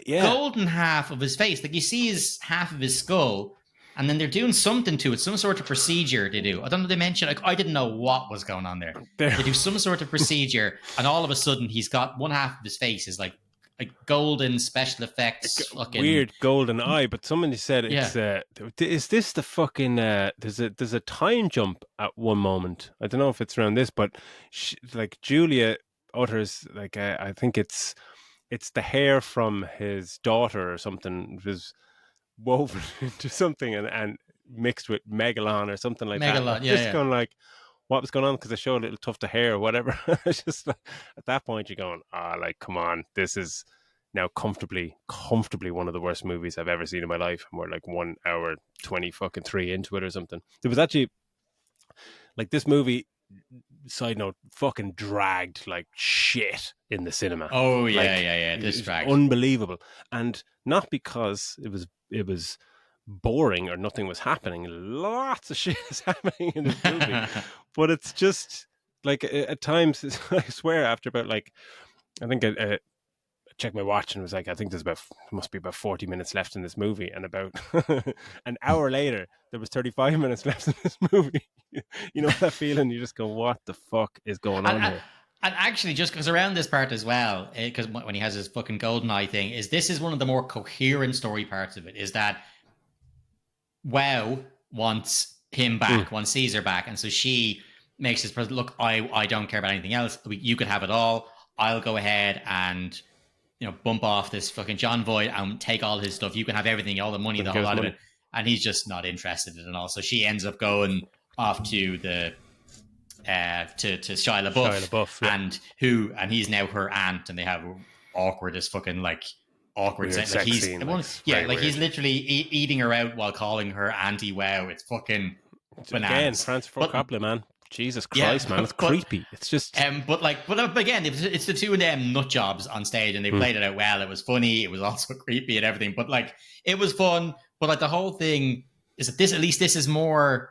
S1: golden half of his face. Like, you see his half of his skull, and then they're doing something to it, some sort of procedure they do. I don't know, they mention, like, I didn't know what was going on there. They do some sort of procedure, and all of a sudden he's got one half of his face is like golden special effects, fucking
S2: weird golden eye. But somebody said it's is this the fucking there's a time jump at one moment. I don't know if it's around this, but like Julia utters like I think it's the hair from his daughter or something was woven into something and mixed with Megalon or something like that. Just going like, what was going on? Because they show a little tuft of hair or whatever. It's just like, at that point you're going, like, come on, this is now comfortably one of the worst movies I've ever seen in my life, and we're like 1 hour 23 into it or something. There was actually like this movie, side note, fucking dragged like shit in the cinema.
S1: Oh yeah, this dragged
S2: unbelievable, and not because it was boring or nothing was happening. Lots of shit is happening in this movie. But it's just like at times, I swear, after about like, I think I checked my watch and was like, I think must be about 40 minutes left in this movie, and about an hour later there was 35 minutes left in this movie. You know that feeling? You just go, what the fuck is going on here?
S1: And actually, just because around this part as well, because when he has his fucking golden eye thing, this is one of the more coherent story parts of it, is that WoW wants him back, wants Caesar back, and so she makes his present. Look, I don't care about anything else. You could have it all. I'll go ahead and bump off this fucking John Voight and take all his stuff. You can have everything, all the money, the whole lot of it. And he's just not interested in it all. So she ends up going off to the to Shia LaBeouf, and he's now her aunt, and they have awkward
S2: weird
S1: sex.
S2: Like
S1: he's
S2: scene,
S1: he's literally eating her out while calling her Auntie Wow. It's fucking bananas.
S2: Again, Francis Ford Coppola, man. Jesus Christ, man, it's creepy. It's just
S1: but again, it's the two of them nut jobs on stage, and they played it out well. It was funny. It was also creepy and everything. But like, it was fun. But like, the whole thing is that this is more.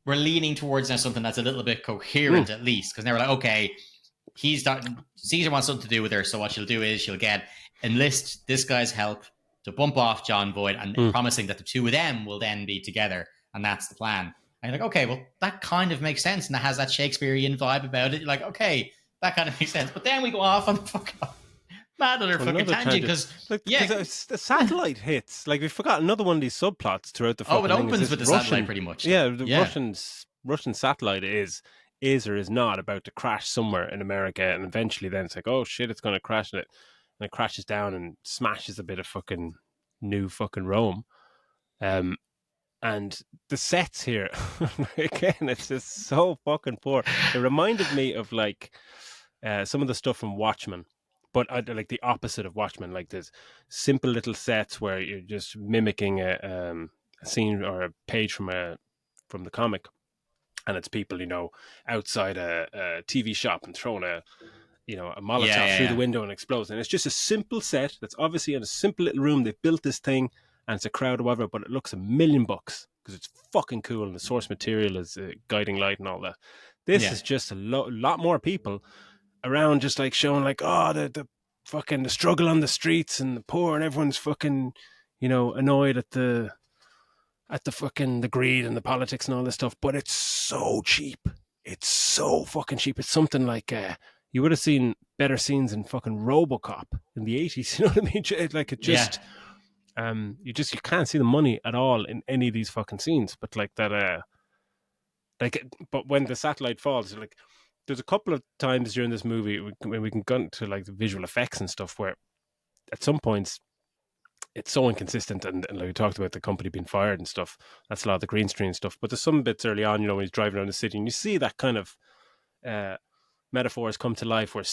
S1: We're leaning towards now something that's a little bit coherent, at least, because now we're like, okay, Caesar wants something to do with her, so what she'll do is she'll enlist this guy's help to bump off John Voight, and promising that the two of them will then be together, and that's the plan. And you're like, okay, well, that kind of makes sense, and it has that Shakespearean vibe about it. You're like, okay, that kind of makes sense. But then we go off on the fucking tangent, because
S2: the satellite hits. Like, we forgot another one of these subplots throughout the fucking
S1: it opens with the satellite pretty much.
S2: Yeah, Russian satellite is or is not about to crash somewhere in America, and eventually then it's like, oh shit, it's going to crash in it. and it crashes down and smashes a bit of fucking new fucking Rome. And the sets here, again, it's just so fucking poor. It reminded me of like some of the stuff from Watchmen, but like the opposite of Watchmen. Like there's simple little sets where you're just mimicking a scene or a page from the comic, and it's people, outside a TV shop and throwing a Molotov through the window and explodes. And it's just a simple set that's obviously in a simple little room. They've built this thing and it's a crowd or whatever, but it looks $1 million because it's fucking cool and the source material is a guiding light and all that. This is just a lot more people around, just like showing like, the fucking the struggle on the streets and the poor, and everyone's fucking, annoyed at the fucking the greed and the politics and all this stuff. But it's so cheap. It's so fucking cheap. It's something like you would have seen better scenes in fucking RoboCop in the 80s. You know what I mean? Like it just, you can't see the money at all in any of these fucking scenes. But like that, but when the satellite falls, like there's a couple of times during this movie when we can go into like the visual effects and stuff where at some points it's so inconsistent, and like we talked about the company being fired and stuff. That's a lot of the green screen stuff. But there's some bits early on, when he's driving around the city and you see that kind of metaphors come to life where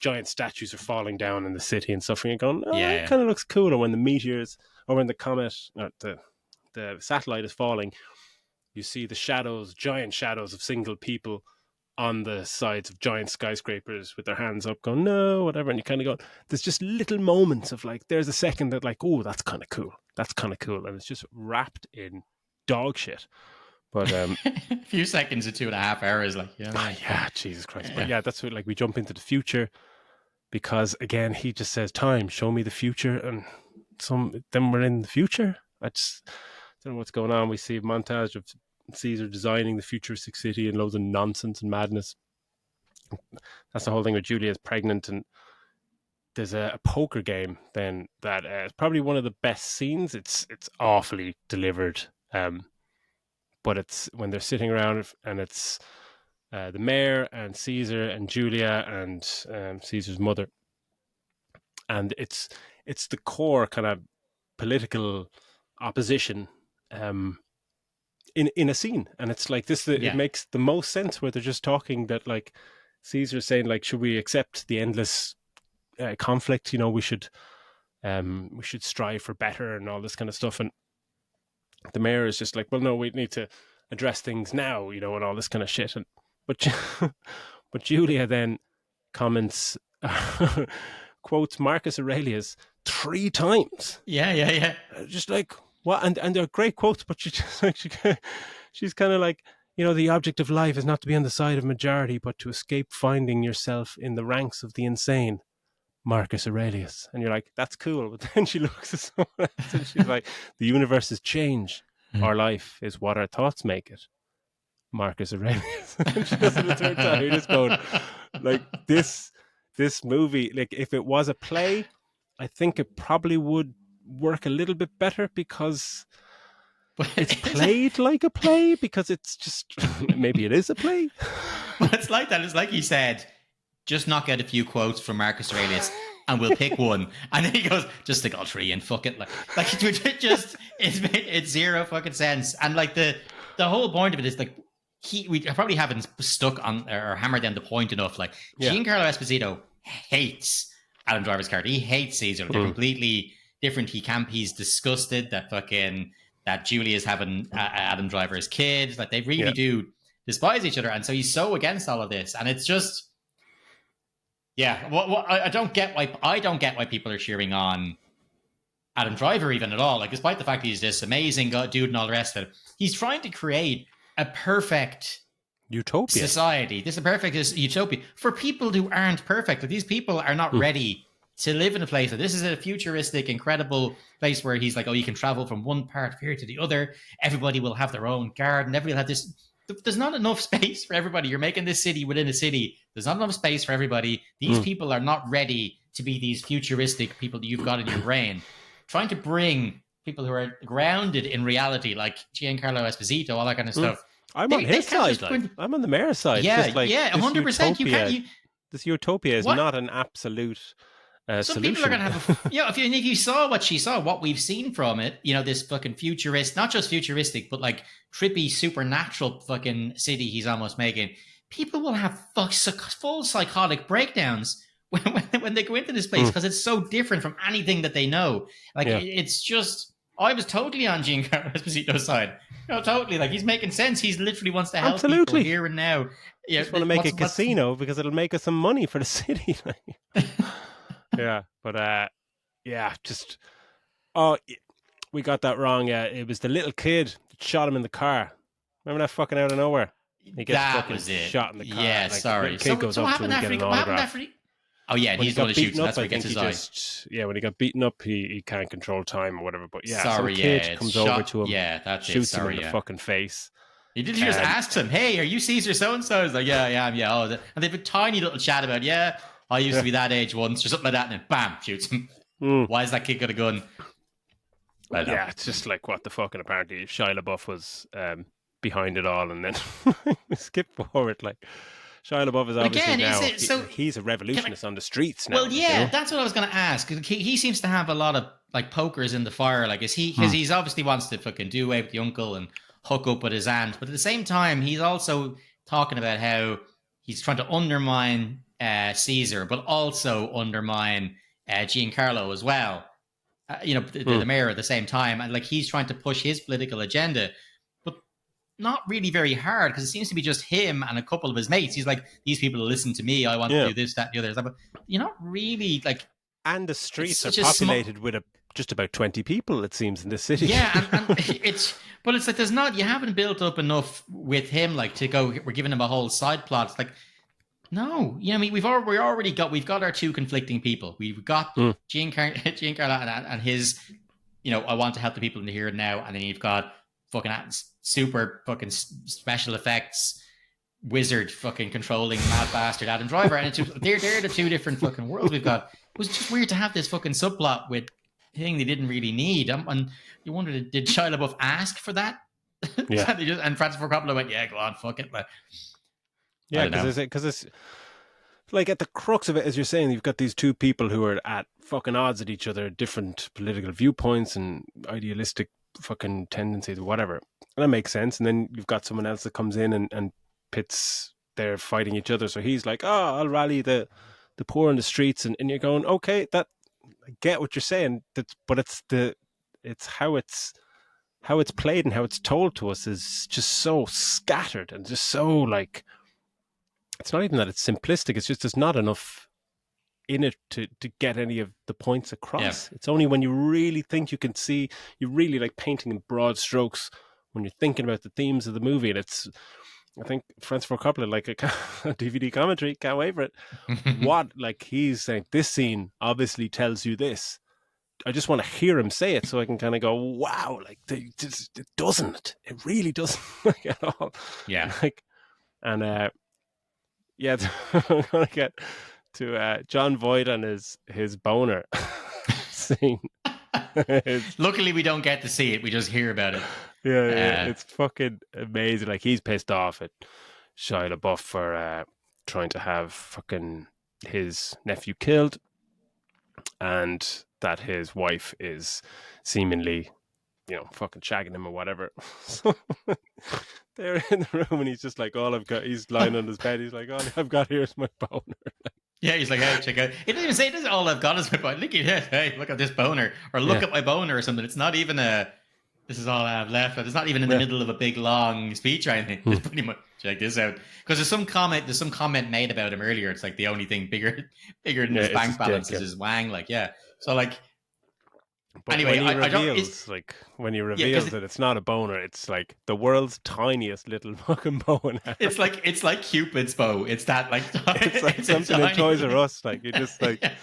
S2: giant statues are falling down in the city and stuff, and you're going, it kind of looks cool. Or when the meteors, or when the comet, the satellite is falling, you see the shadows, giant shadows of single people on the sides of giant skyscrapers with their hands up going, no, whatever. And you kind of go, there's just little moments of like, there's a second that like, oh, that's kind of cool. That's kind of cool. And it's just wrapped in dog shit. But a
S1: few seconds to 2.5 hours, like,
S2: Jesus Christ. But that's what, like, we jump into the future because again, he just says, time, show me the future. And then we're in the future. I just don't know what's going on. We see a montage of Caesar designing the futuristic city and loads of nonsense and madness. That's the whole thing with Julia's pregnant, and there's a poker game then that is probably one of the best scenes. It's awfully delivered, but it's when they're sitting around and it's the mayor and Caesar and Julia and Caesar's mother, and it's the core kind of political opposition in a scene, and it's like this. It makes the most sense where they're just talking that like Caesar's saying like, should we accept the endless conflict? We should strive for better and all this kind of stuff. And the mayor is just like, well, no, we need to address things now, and all this kind of shit. And but Julia then comments, quotes Marcus Aurelius 3 times.
S1: Yeah.
S2: Just like, what? And they're great quotes, but she just like she's kind of like, the object of life is not to be on the side of majority, but to escape finding yourself in the ranks of the insane. Marcus Aurelius. And you're like, that's cool. But then she looks at someone else and she's like, the universe is change. Our life is what our thoughts make it. Marcus Aurelius. And she does it a third time. You're just going, like, this movie, like, if it was a play, I think it probably would work a little bit better because it's played like a play, because it's just, maybe it is a play.
S1: Well, it's like that. It's like he said, just knock out a few quotes from Marcus Aurelius and we'll pick one. And then he goes, just stick all 3 and fuck it. Like it just, it's zero fucking sense. And like the whole point of it is like, we probably haven't stuck on or hammered down the point enough. Like Giancarlo Esposito hates Adam Driver's character. He hates Caesar. They're completely different. He's disgusted that Julia's having Adam Driver's kid. Like they really do despise each other. And so he's so against all of this. And it's just, I don't get why people are cheering on Adam Driver even at all. Like, despite the fact he's this amazing dude and all the rest of it, he's trying to create a perfect
S2: utopia
S1: society. This is a perfect utopia for people who aren't perfect. Like, these people are not ready to live in a place. This is a futuristic, incredible place where he's like, oh, you can travel from one part of here to the other. Everybody will have their own garden. Everybody will have this. There's not enough space for everybody. You're making this city within a city. There's not enough space for everybody. These people are not ready to be these futuristic people that you've got in your brain. Trying to bring people who are grounded in reality, like Giancarlo Esposito, all that kind of stuff.
S2: I'm on his side. I'm on the mayor's side.
S1: Yeah, 100%.
S2: This utopia is not an absolute
S1: Some
S2: solution.
S1: people are going to have, if you saw what she saw, what we've seen from it, this fucking futurist, not just futuristic, but like trippy, supernatural fucking city he's almost making. People will have full psychotic breakdowns when they go into this place because it's so different from anything that they know. Like, it's just, I was totally on Giancarlo Esposito's side. Totally. Like, he's making sense. He literally wants to help people here and now.
S2: Yeah, just want to make a casino because it'll make us some money for the city. Yeah, but we got that wrong. It was the little kid that shot him in the car. Remember that fucking out of nowhere? He gets fucking shot in the car.
S1: Yeah, sorry.
S2: The kid goes up to him and get an autograph.
S1: Yeah, he's the one who shoots. That's where he gets his eye.
S2: When he got beaten up, he can't control time or whatever. But some kid comes over to him, shoots him in the fucking face.
S1: He did just asks him, "Hey, are you Caesar so-and-so?" He's like, "Yeah, I am, yeah." Oh, and they've a tiny little chat about, I used to be that age once, or something like that, and then bam, shoots him. Why is that kid got a gun?
S2: Yeah, it's just like what the fuck, and apparently Shia LaBeouf was behind it all, and then skip forward, like Shia LaBeouf is obviously he's a revolutionist on the streets now.
S1: Well, that's what I was going to ask. He seems to have a lot of like pokers in the fire. Like, is he? Because he's obviously wants to fucking do away with the uncle and hook up with his aunt, but at the same time, he's also talking about how he's trying to undermine Caesar, but also undermine Giancarlo as well. The mayor at the same time, and like he's trying to push his political agenda, but not really very hard because it seems to be just him and a couple of his mates. He's like, these people listen to me. I want to do this, that, the other. But you're not really like.
S2: And the streets are populated with just about 20 people, it seems, in this city.
S1: Yeah, and it's like you haven't built up enough with him, like to go. We're giving him a whole side plot. It's like, no, we've got our two conflicting people. We've got Giancarlo and his, I want to help the people in the here and now, and then you've got fucking super fucking special effects wizard fucking controlling mad bastard Adam Driver, and they're the two different fucking worlds we've got. It was just weird to have this fucking subplot with thing they didn't really need, and you wondered, did Shia LaBeouf ask for that? Yeah, and Francis Ford Coppola went, go on, fuck it. But
S2: because it's like at the crux of it, as you're saying, you've got these two people who are at fucking odds at each other, different political viewpoints and idealistic fucking tendencies or whatever, and that makes sense. And then you've got someone else that comes in and pits, they're fighting each other, so he's like, I'll rally the poor in the streets, and you're going, okay, that I get what you're saying, but it's how it's played and how it's told to us is just so scattered and just so like, it's not even that it's simplistic, it's just there's not enough in it to get any of the points across. It's only when you really think you can see, you really like painting in broad strokes when you're thinking about the themes of the movie, and it's, I think Francis Ford Coppola, like a DVD commentary, can't wait for it. What, like he's saying, this scene obviously tells you this. I just want to hear him say it so I can kind of go, wow, like it doesn't. It really doesn't like at all.
S1: Yeah.
S2: Like, and I'm going to get to John Voight and his boner scene.
S1: Luckily, we don't get to see it. We just hear about it.
S2: Yeah, it's fucking amazing. Like, he's pissed off at Shia LaBeouf for trying to have fucking his nephew killed, and that his wife is seemingly, fucking shagging him or whatever. So they're in the room, and he's just like, he's lying on his bed. He's like, all I've got here is my boner.
S1: Yeah, he's like, hey, check out. He didn't even say, this is all I've got is my boner. Look at it. Hey, look at this boner. Or look at my boner or something. It's not even this is all I have left. It's not even in the middle of a big, long speech or anything. It's pretty much, check this out. Because there's some comment made about him earlier. It's like the only thing bigger than his bank balance is his wang. Like, so like,
S2: but
S1: anyway,
S2: when he reveals that it's not a boner, it's like the world's tiniest little fucking bow and arrow.
S1: It's like Cupid's bow. It's that like
S2: it's like something in Toys R Us. Like you just like.
S1: Yeah.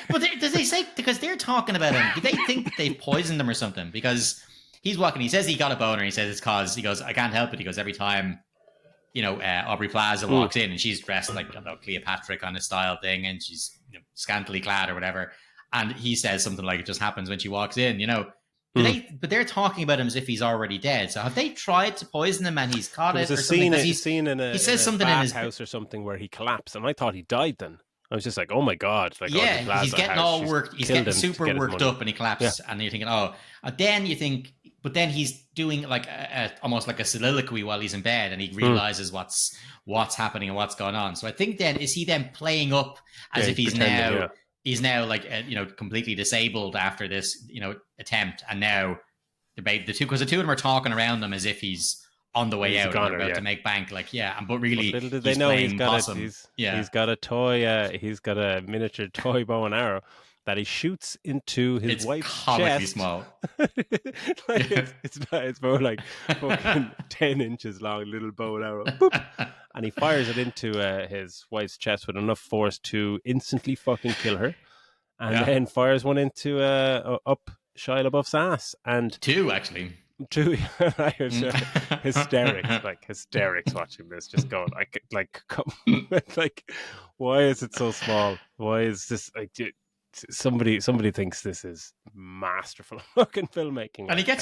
S1: But does they say, because they're talking about him? Do they think that they've poisoned him or something? Because he's walking. He says he got a boner. He says it's cause he goes, I can't help it. He goes, every time Aubrey Plaza walks in and she's dressed like Cleopatra kind of style thing, and she's scantily clad or whatever. And he says something like, it just happens when she walks in, But they're talking about him as if he's already dead. So have they tried to poison him and he's caught it?
S2: There's a scene in he says something in his house or something where he collapsed, and I thought he died then. I was just like, oh my God. Like,
S1: yeah,
S2: Audrey Plaza,
S1: he's getting
S2: how
S1: all
S2: she's
S1: worked. He's
S2: killed
S1: getting
S2: him to
S1: super
S2: get his
S1: worked
S2: money.
S1: up, and he
S2: Yeah.
S1: collapses. And you're thinking, oh, and then you think, but then he's doing like almost like a soliloquy while he's in bed, and he realizes what's happening and what's going on. So I think then is he then playing up as if he's now like completely disabled after this attempt, and now the two of them are talking around him as if he's on the way out and they're about to make bank, like but really
S2: little did
S1: he's
S2: they know
S1: playing
S2: he's got
S1: possum.
S2: he's got a toy, he's got a miniature toy bow and arrow that he shoots into his wife's
S1: comically
S2: chest.
S1: small.
S2: It's more like fucking 10 inches long, little bow and arrow. Boop. And he fires it into his wife's chest with enough force to instantly fucking kill her, and then fires one into up Shia LaBeouf's ass, and
S1: two actually.
S2: Hysterics watching this, just going like why is it so small? Why is this like somebody thinks this is masterful fucking filmmaking?
S1: And he gets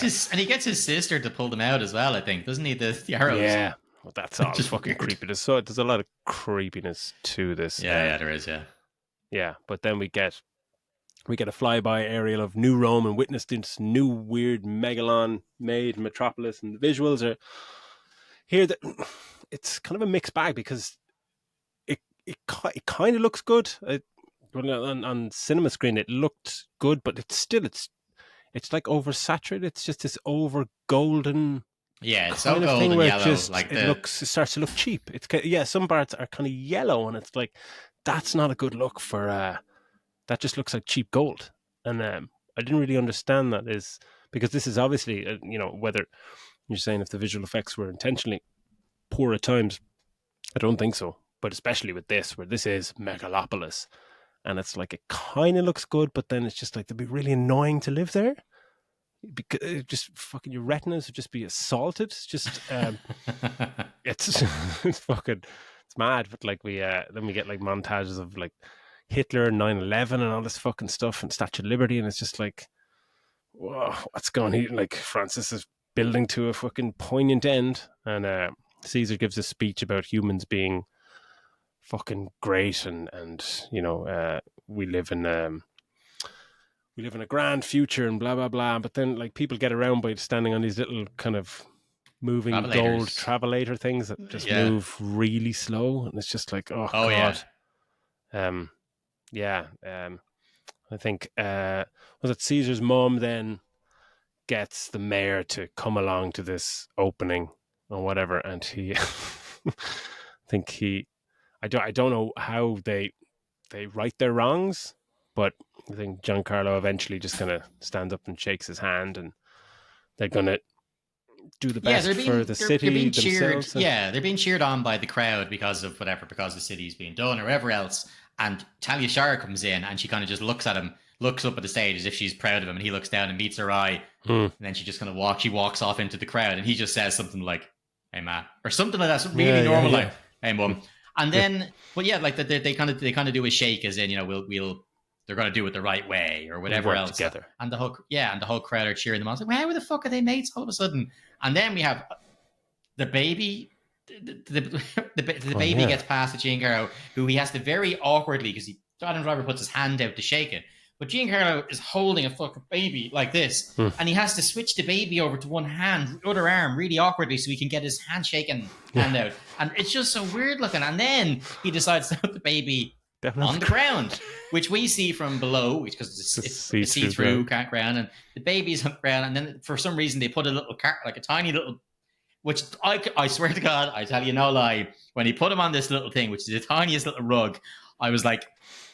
S1: his sister to pull them out as well, I think, doesn't he? The arrows.
S2: Yeah, well, that's all just fucking creepy. There's a lot of creepiness to this.
S1: Yeah, there is.
S2: Yeah, but then we get a flyby aerial of New Rome and witness this new weird megalon-made metropolis, and the visuals are here. It's kind of a mixed bag because it kind of looks good. On cinema screen, it looked good, but it's like oversaturated. It's just this over golden.
S1: Yeah, it's so golden and yellow.
S2: It starts to look cheap. Some parts are kind of yellow, and it's like that's not a good look for. That just looks like cheap gold. And I didn't really understand that, is because this is obviously, whether you're saying if the visual effects were intentionally poor at times, I don't think so. But especially with this, where this is Megalopolis, and it's like it kind of looks good, but then it's just like it'd be really annoying to live there. Because it just fucking your retinas would just be assaulted. It's just it's fucking it's mad. But like then we get like montages of like Hitler, 9/11 and all this fucking stuff, and Statue of Liberty, and it's just like, whoa, what's going on here? Like Francis is building to a fucking poignant end, and Caesar gives a speech about humans being fucking great, and we live in a grand future and blah blah blah. But then like people get around by standing on these little kind of moving gold travelator things that just move really slow, and it's just like, oh god. I think was it Caesar's mom then gets the mayor to come along to this opening or whatever, and he I don't know how they right their wrongs, but I think Giancarlo eventually just kind of stands up and shakes his hand, and they're gonna do the best for the city.
S1: They're being cheered. They're being cheered on by the crowd because the city's being done or whatever else. And Talia Shire comes in, and she kind of just looks at him, looks up at the stage as if she's proud of him, and he looks down and meets her eye. And then she just kind of walks off into the crowd, and he just says something like, "Hey, Matt," or something like that, something really normal, like, "Hey, Mum." And then, but yeah, like they kind of do a shake, as in, they're going to do it the right way or whatever else.
S2: Together.
S1: And the whole crowd are cheering them on. It's like, well, how the fuck are they mates all of a sudden? And then we have the baby. The baby gets past to Giancarlo, who he has to very awkwardly, because Adam Driver puts his hand out to shake it, but Giancarlo is holding a fucking baby like this, and he has to switch the baby over to one hand, other arm, really awkwardly, so he can get his hand out, and it's just so weird looking. And then he decides to put the baby on the ground, which we see from below, because it's a see-through ground, and the baby's on the ground, and then for some reason they put a little like a tiny little. Which I swear to God, I tell you no lie, when he put him on this little thing, which is the tiniest little rug, I was like,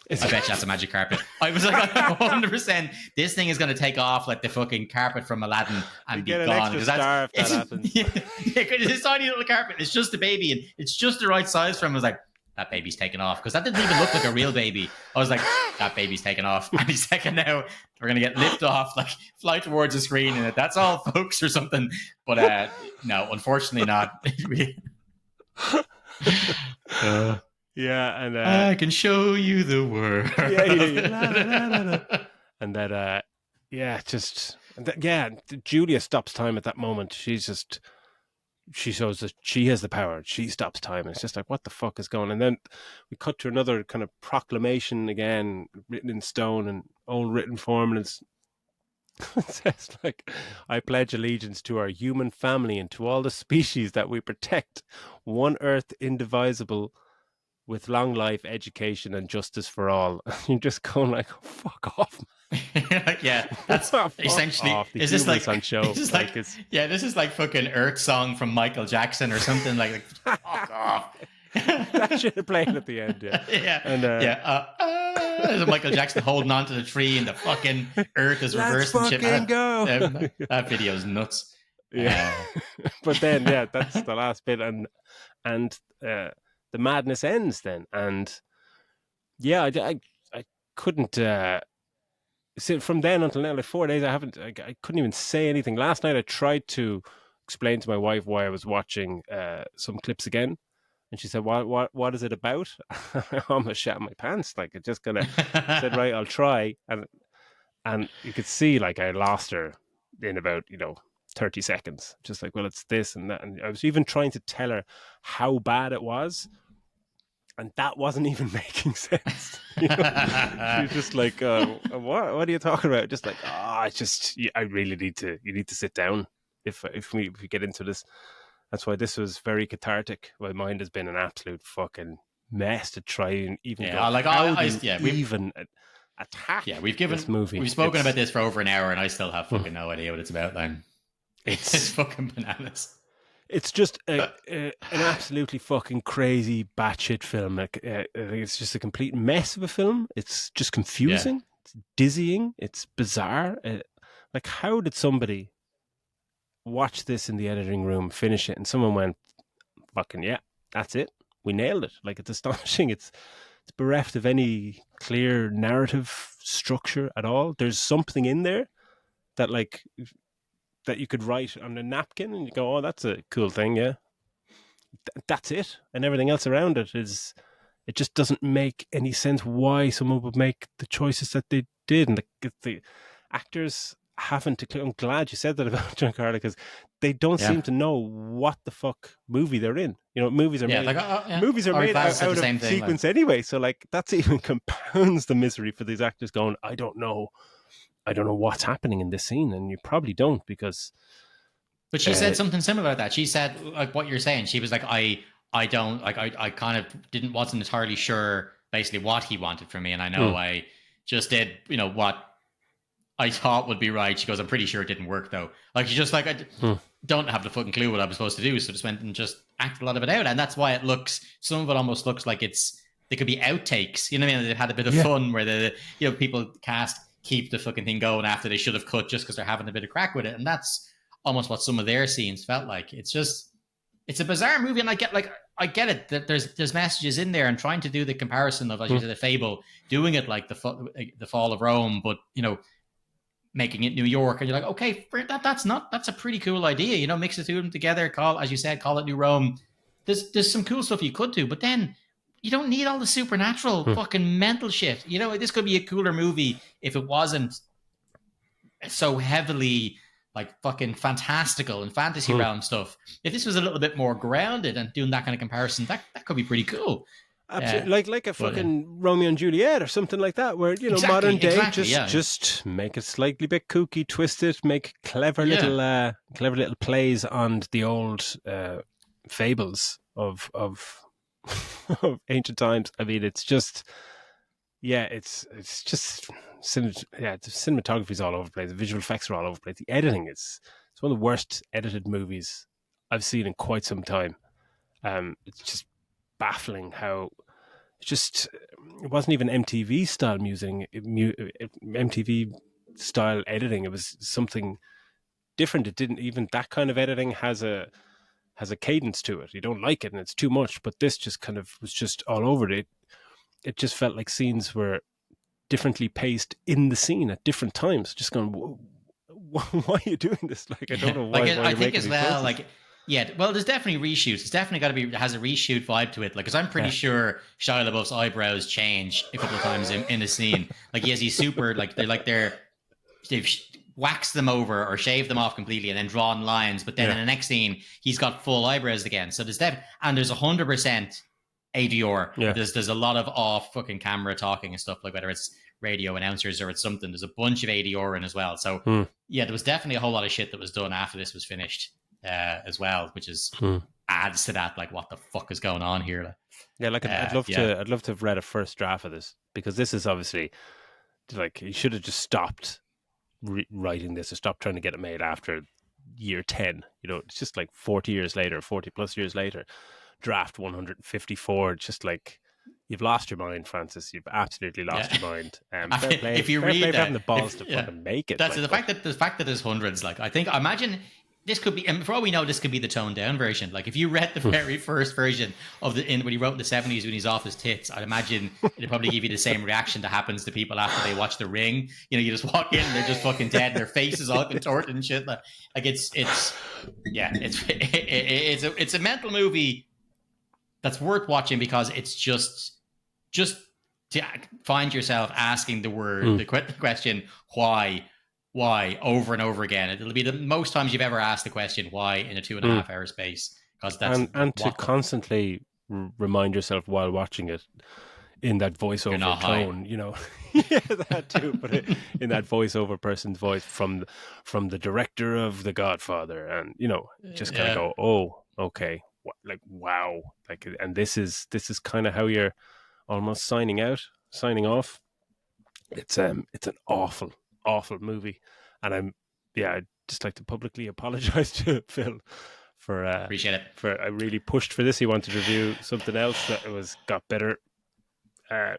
S1: I bet you that's a magic carpet. I was like, 100%, this thing is going to take off like the fucking carpet from Aladdin and be gone.
S2: Because that happens.
S1: Yeah, because this tiny little carpet, it's just a baby, and it's just the right size for him. I was like, that baby's taken off, because that didn't even look like a real baby. I was like, that baby's taken off. Any second now, we're going to get lifted off, like fly towards the screen, and that's all, folks, or something. But no, unfortunately not.
S2: And
S1: I can show you the world.
S2: And that, Julia stops time at that moment. She's just she shows that she has the power. She stops time. It's just like, what the fuck is going on? And then we cut to another kind of proclamation again, written in stone and old written form. And it says, like, I pledge allegiance to our human family and to all the species that we protect. One earth indivisible with long life, education, and justice for all. You're just going like, fuck off, man.
S1: Yeah, that's essentially.
S2: Is this like on show?
S1: This is like this is like fucking Earth Song from Michael Jackson or something like fuck off.
S2: That should have played at the end. Yeah,
S1: yeah,
S2: and
S1: there's Michael Jackson holding onto the tree and the fucking Earth is reversed and shit.
S2: Let's go.
S1: That video is nuts.
S2: Yeah, but then that's the last bit, and the madness ends then, and I couldn't. So from then until now, like 4 days, I couldn't even say anything. Last night I tried to explain to my wife why I was watching some clips again, and she said, what is it about? I almost shat my pants. Like, I just kind of said, right, I'll try, and you could see like I lost her in about 30 seconds. Just like, well, it's this and that, and I was even trying to tell her how bad it was. And that wasn't even making sense. She's just like, what are you talking about? Just like, I really need to. You need to sit down if we get into this. That's why this was very cathartic. My mind has been an absolute fucking mess to try and even even attack.
S1: Yeah,
S2: this movie.
S1: We've spoken about this for over an hour, and I still have fucking no idea what it's about. Then it's fucking bananas.
S2: It's just an absolutely fucking crazy batshit film. Like, it's just a complete mess of a film. It's just confusing. Yeah. It's dizzying. It's bizarre. Like, how did somebody watch this in the editing room, finish it, and someone went, fucking, yeah, that's it. We nailed it. Like, it's astonishing. It's bereft of any clear narrative structure at all. There's something in there that, like, that you could write on a napkin and you go, oh, that's a cool thing, yeah. That's it. And everything else around it just doesn't make any sense why someone would make the choices that they did. And the actors haven't, I'm glad you said that about Giancarlo, because they don't seem to know what the fuck movie they're in. Movies are made, movies are made out of sequence anyway. So like, that's even compounds the misery for these actors going, I don't know what's happening in this scene, and you probably don't, because.
S1: But she said something similar about that. She said, like what you're saying. She was like, I don't like. I kind of wasn't entirely sure basically what he wanted from me, and I know I just did what I thought would be right. She goes, I'm pretty sure it didn't work though. Like, she's just like, I don't have the fucking clue what I was supposed to do, so just went and just acted a lot of it out, and that's why some of it almost looks like they could be outtakes. You know what I mean? They've had a bit of fun where the people keep the fucking thing going after they should have cut just because they're having a bit of crack with it. And that's almost what some of their scenes felt like. It's a bizarre movie. And I get it that there's messages in there, and trying to do the comparison of, as you said, the Fable, doing it like the fall of Rome, but, making it New York. And you're like, okay, that's a pretty cool idea. Mix the two of them together, call it New Rome. There's some cool stuff you could do, but then you don't need all the supernatural fucking mental shit. This could be a cooler movie if it wasn't so heavily like fucking fantastical and fantasy realm stuff. If this was a little bit more grounded and doing that kind of comparison, that could be pretty cool.
S2: Absolutely, like a fucking Romeo and Juliet or something like that, where modern day just make it slightly bit kooky, twist it, make clever little plays on the old fables of of ancient times. I mean, it's just, it's just, the cinematography is all over the place. The visual effects are all over the place. The editing it's one of the worst edited movies I've seen in quite some time. It's just baffling how it wasn't even MTV style MTV style editing. It was something different. It didn't even, that kind of editing has a cadence to it. You don't like it and it's too much, but this just kind of was just all over it. It just felt like scenes were differently paced in the scene at different times. Just going, why are you doing this? Like, I don't know why.
S1: I think as well, choices. Well, there's definitely reshoots. It's definitely has a reshoot vibe to it. Like, because I'm pretty sure Shia LaBeouf's eyebrows change a couple of times in a scene. Like, he has these super, they've waxed them over or shaved them off completely and then drawn lines. But then in the next scene, he's got full eyebrows again. So there's 100% ADR.
S2: Yeah.
S1: There's a lot of off fucking camera talking and stuff, like whether it's radio announcers or it's something. There's a bunch of ADR in as well. So yeah, there was definitely a whole lot of shit that was done after this was finished as well, which is adds to that, like, what the fuck is going on here? Like,
S2: yeah, like I'd love to have read a first draft of this, because this is obviously like, he should have just stopped writing this or stopped trying to get it made after year 10. You know, it's just like 40 plus years later, draft 154. It's just like, you've lost your mind, Francis. You've absolutely lost your mind.
S1: If you read that,
S2: having the balls to fucking make it.
S1: That's
S2: like,
S1: the fact that there's hundreds. Like, I imagine this could be, and for all we know, this could be the toned down version. Like, if you read the very first version of when he wrote in the 70s when he's off his tits, I'd imagine it'd probably give you the same reaction that happens to people after they watch The Ring. You know, you just walk in and they're just fucking dead and their face is all contorted and shit. Like it's a mental movie that's worth watching, because it's just to find yourself asking the question, why over and over again. It'll be the most times you've ever asked the question why in a 2.5 hour space, because that's
S2: and to constantly remind yourself while watching it in that voiceover tone, you know. Yeah, that too, but in that voiceover person's voice from the director of The Godfather, and you know, just kind of go, oh, okay, like, wow, like, and this is kind of how you're almost signing off. It's an awful movie, and I'd just like to publicly apologize to Phil for
S1: appreciate it.
S2: I really pushed for this. He wanted to review something else that got better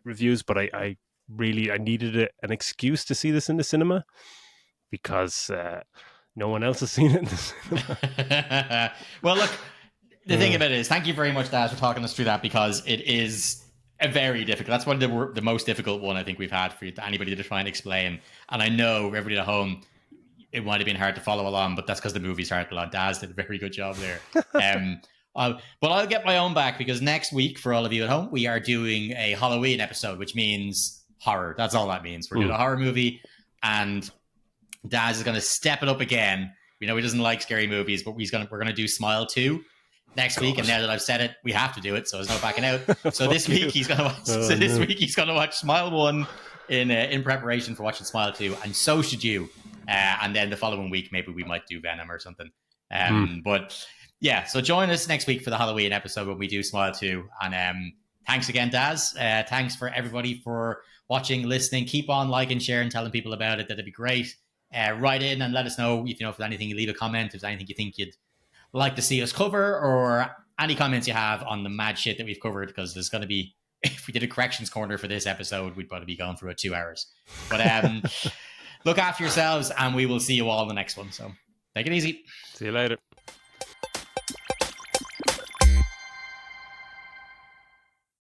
S2: reviews, but I needed an excuse to see this in the cinema, because no one else has seen it in the cinema.
S1: Well, look, the thing about it is, thank you very much, Daz, for talking us through that, because it is a very difficult. That's one of the most difficult one I think we've had for anybody to try and explain. And I know everybody at home, it might have been hard to follow along, but that's because the movie's hard to follow. Daz did a very good job there. But I'll get my own back, because next week, for all of you at home, we are doing a Halloween episode, which means horror. That's all that means. We're doing a horror movie, and Daz is going to step it up again. We know he doesn't like scary movies, but we're going to do Smile 2 next week. And now that I've said it, we have to do it, so there's no backing out. So this week he's going to watch. Week he's going to watch Smile 1 in preparation for watching Smile 2, and so should you. And then the following week, maybe we might do Venom or something. But yeah, so join us next week for the Halloween episode when we do Smile 2. And thanks again, Daz. Thanks for everybody for watching, listening. Keep on liking, sharing, telling people about it. That'd be great. Write in and let us know if there's anything. You leave a comment if there's anything you think you'd like to see us cover, or any comments you have on the mad shit that we've covered, because there's going to be, if we did a corrections corner for this episode, we'd probably be going through it 2 hours. But look after yourselves, and we will see you all in the next one. So take it easy.
S2: See you later.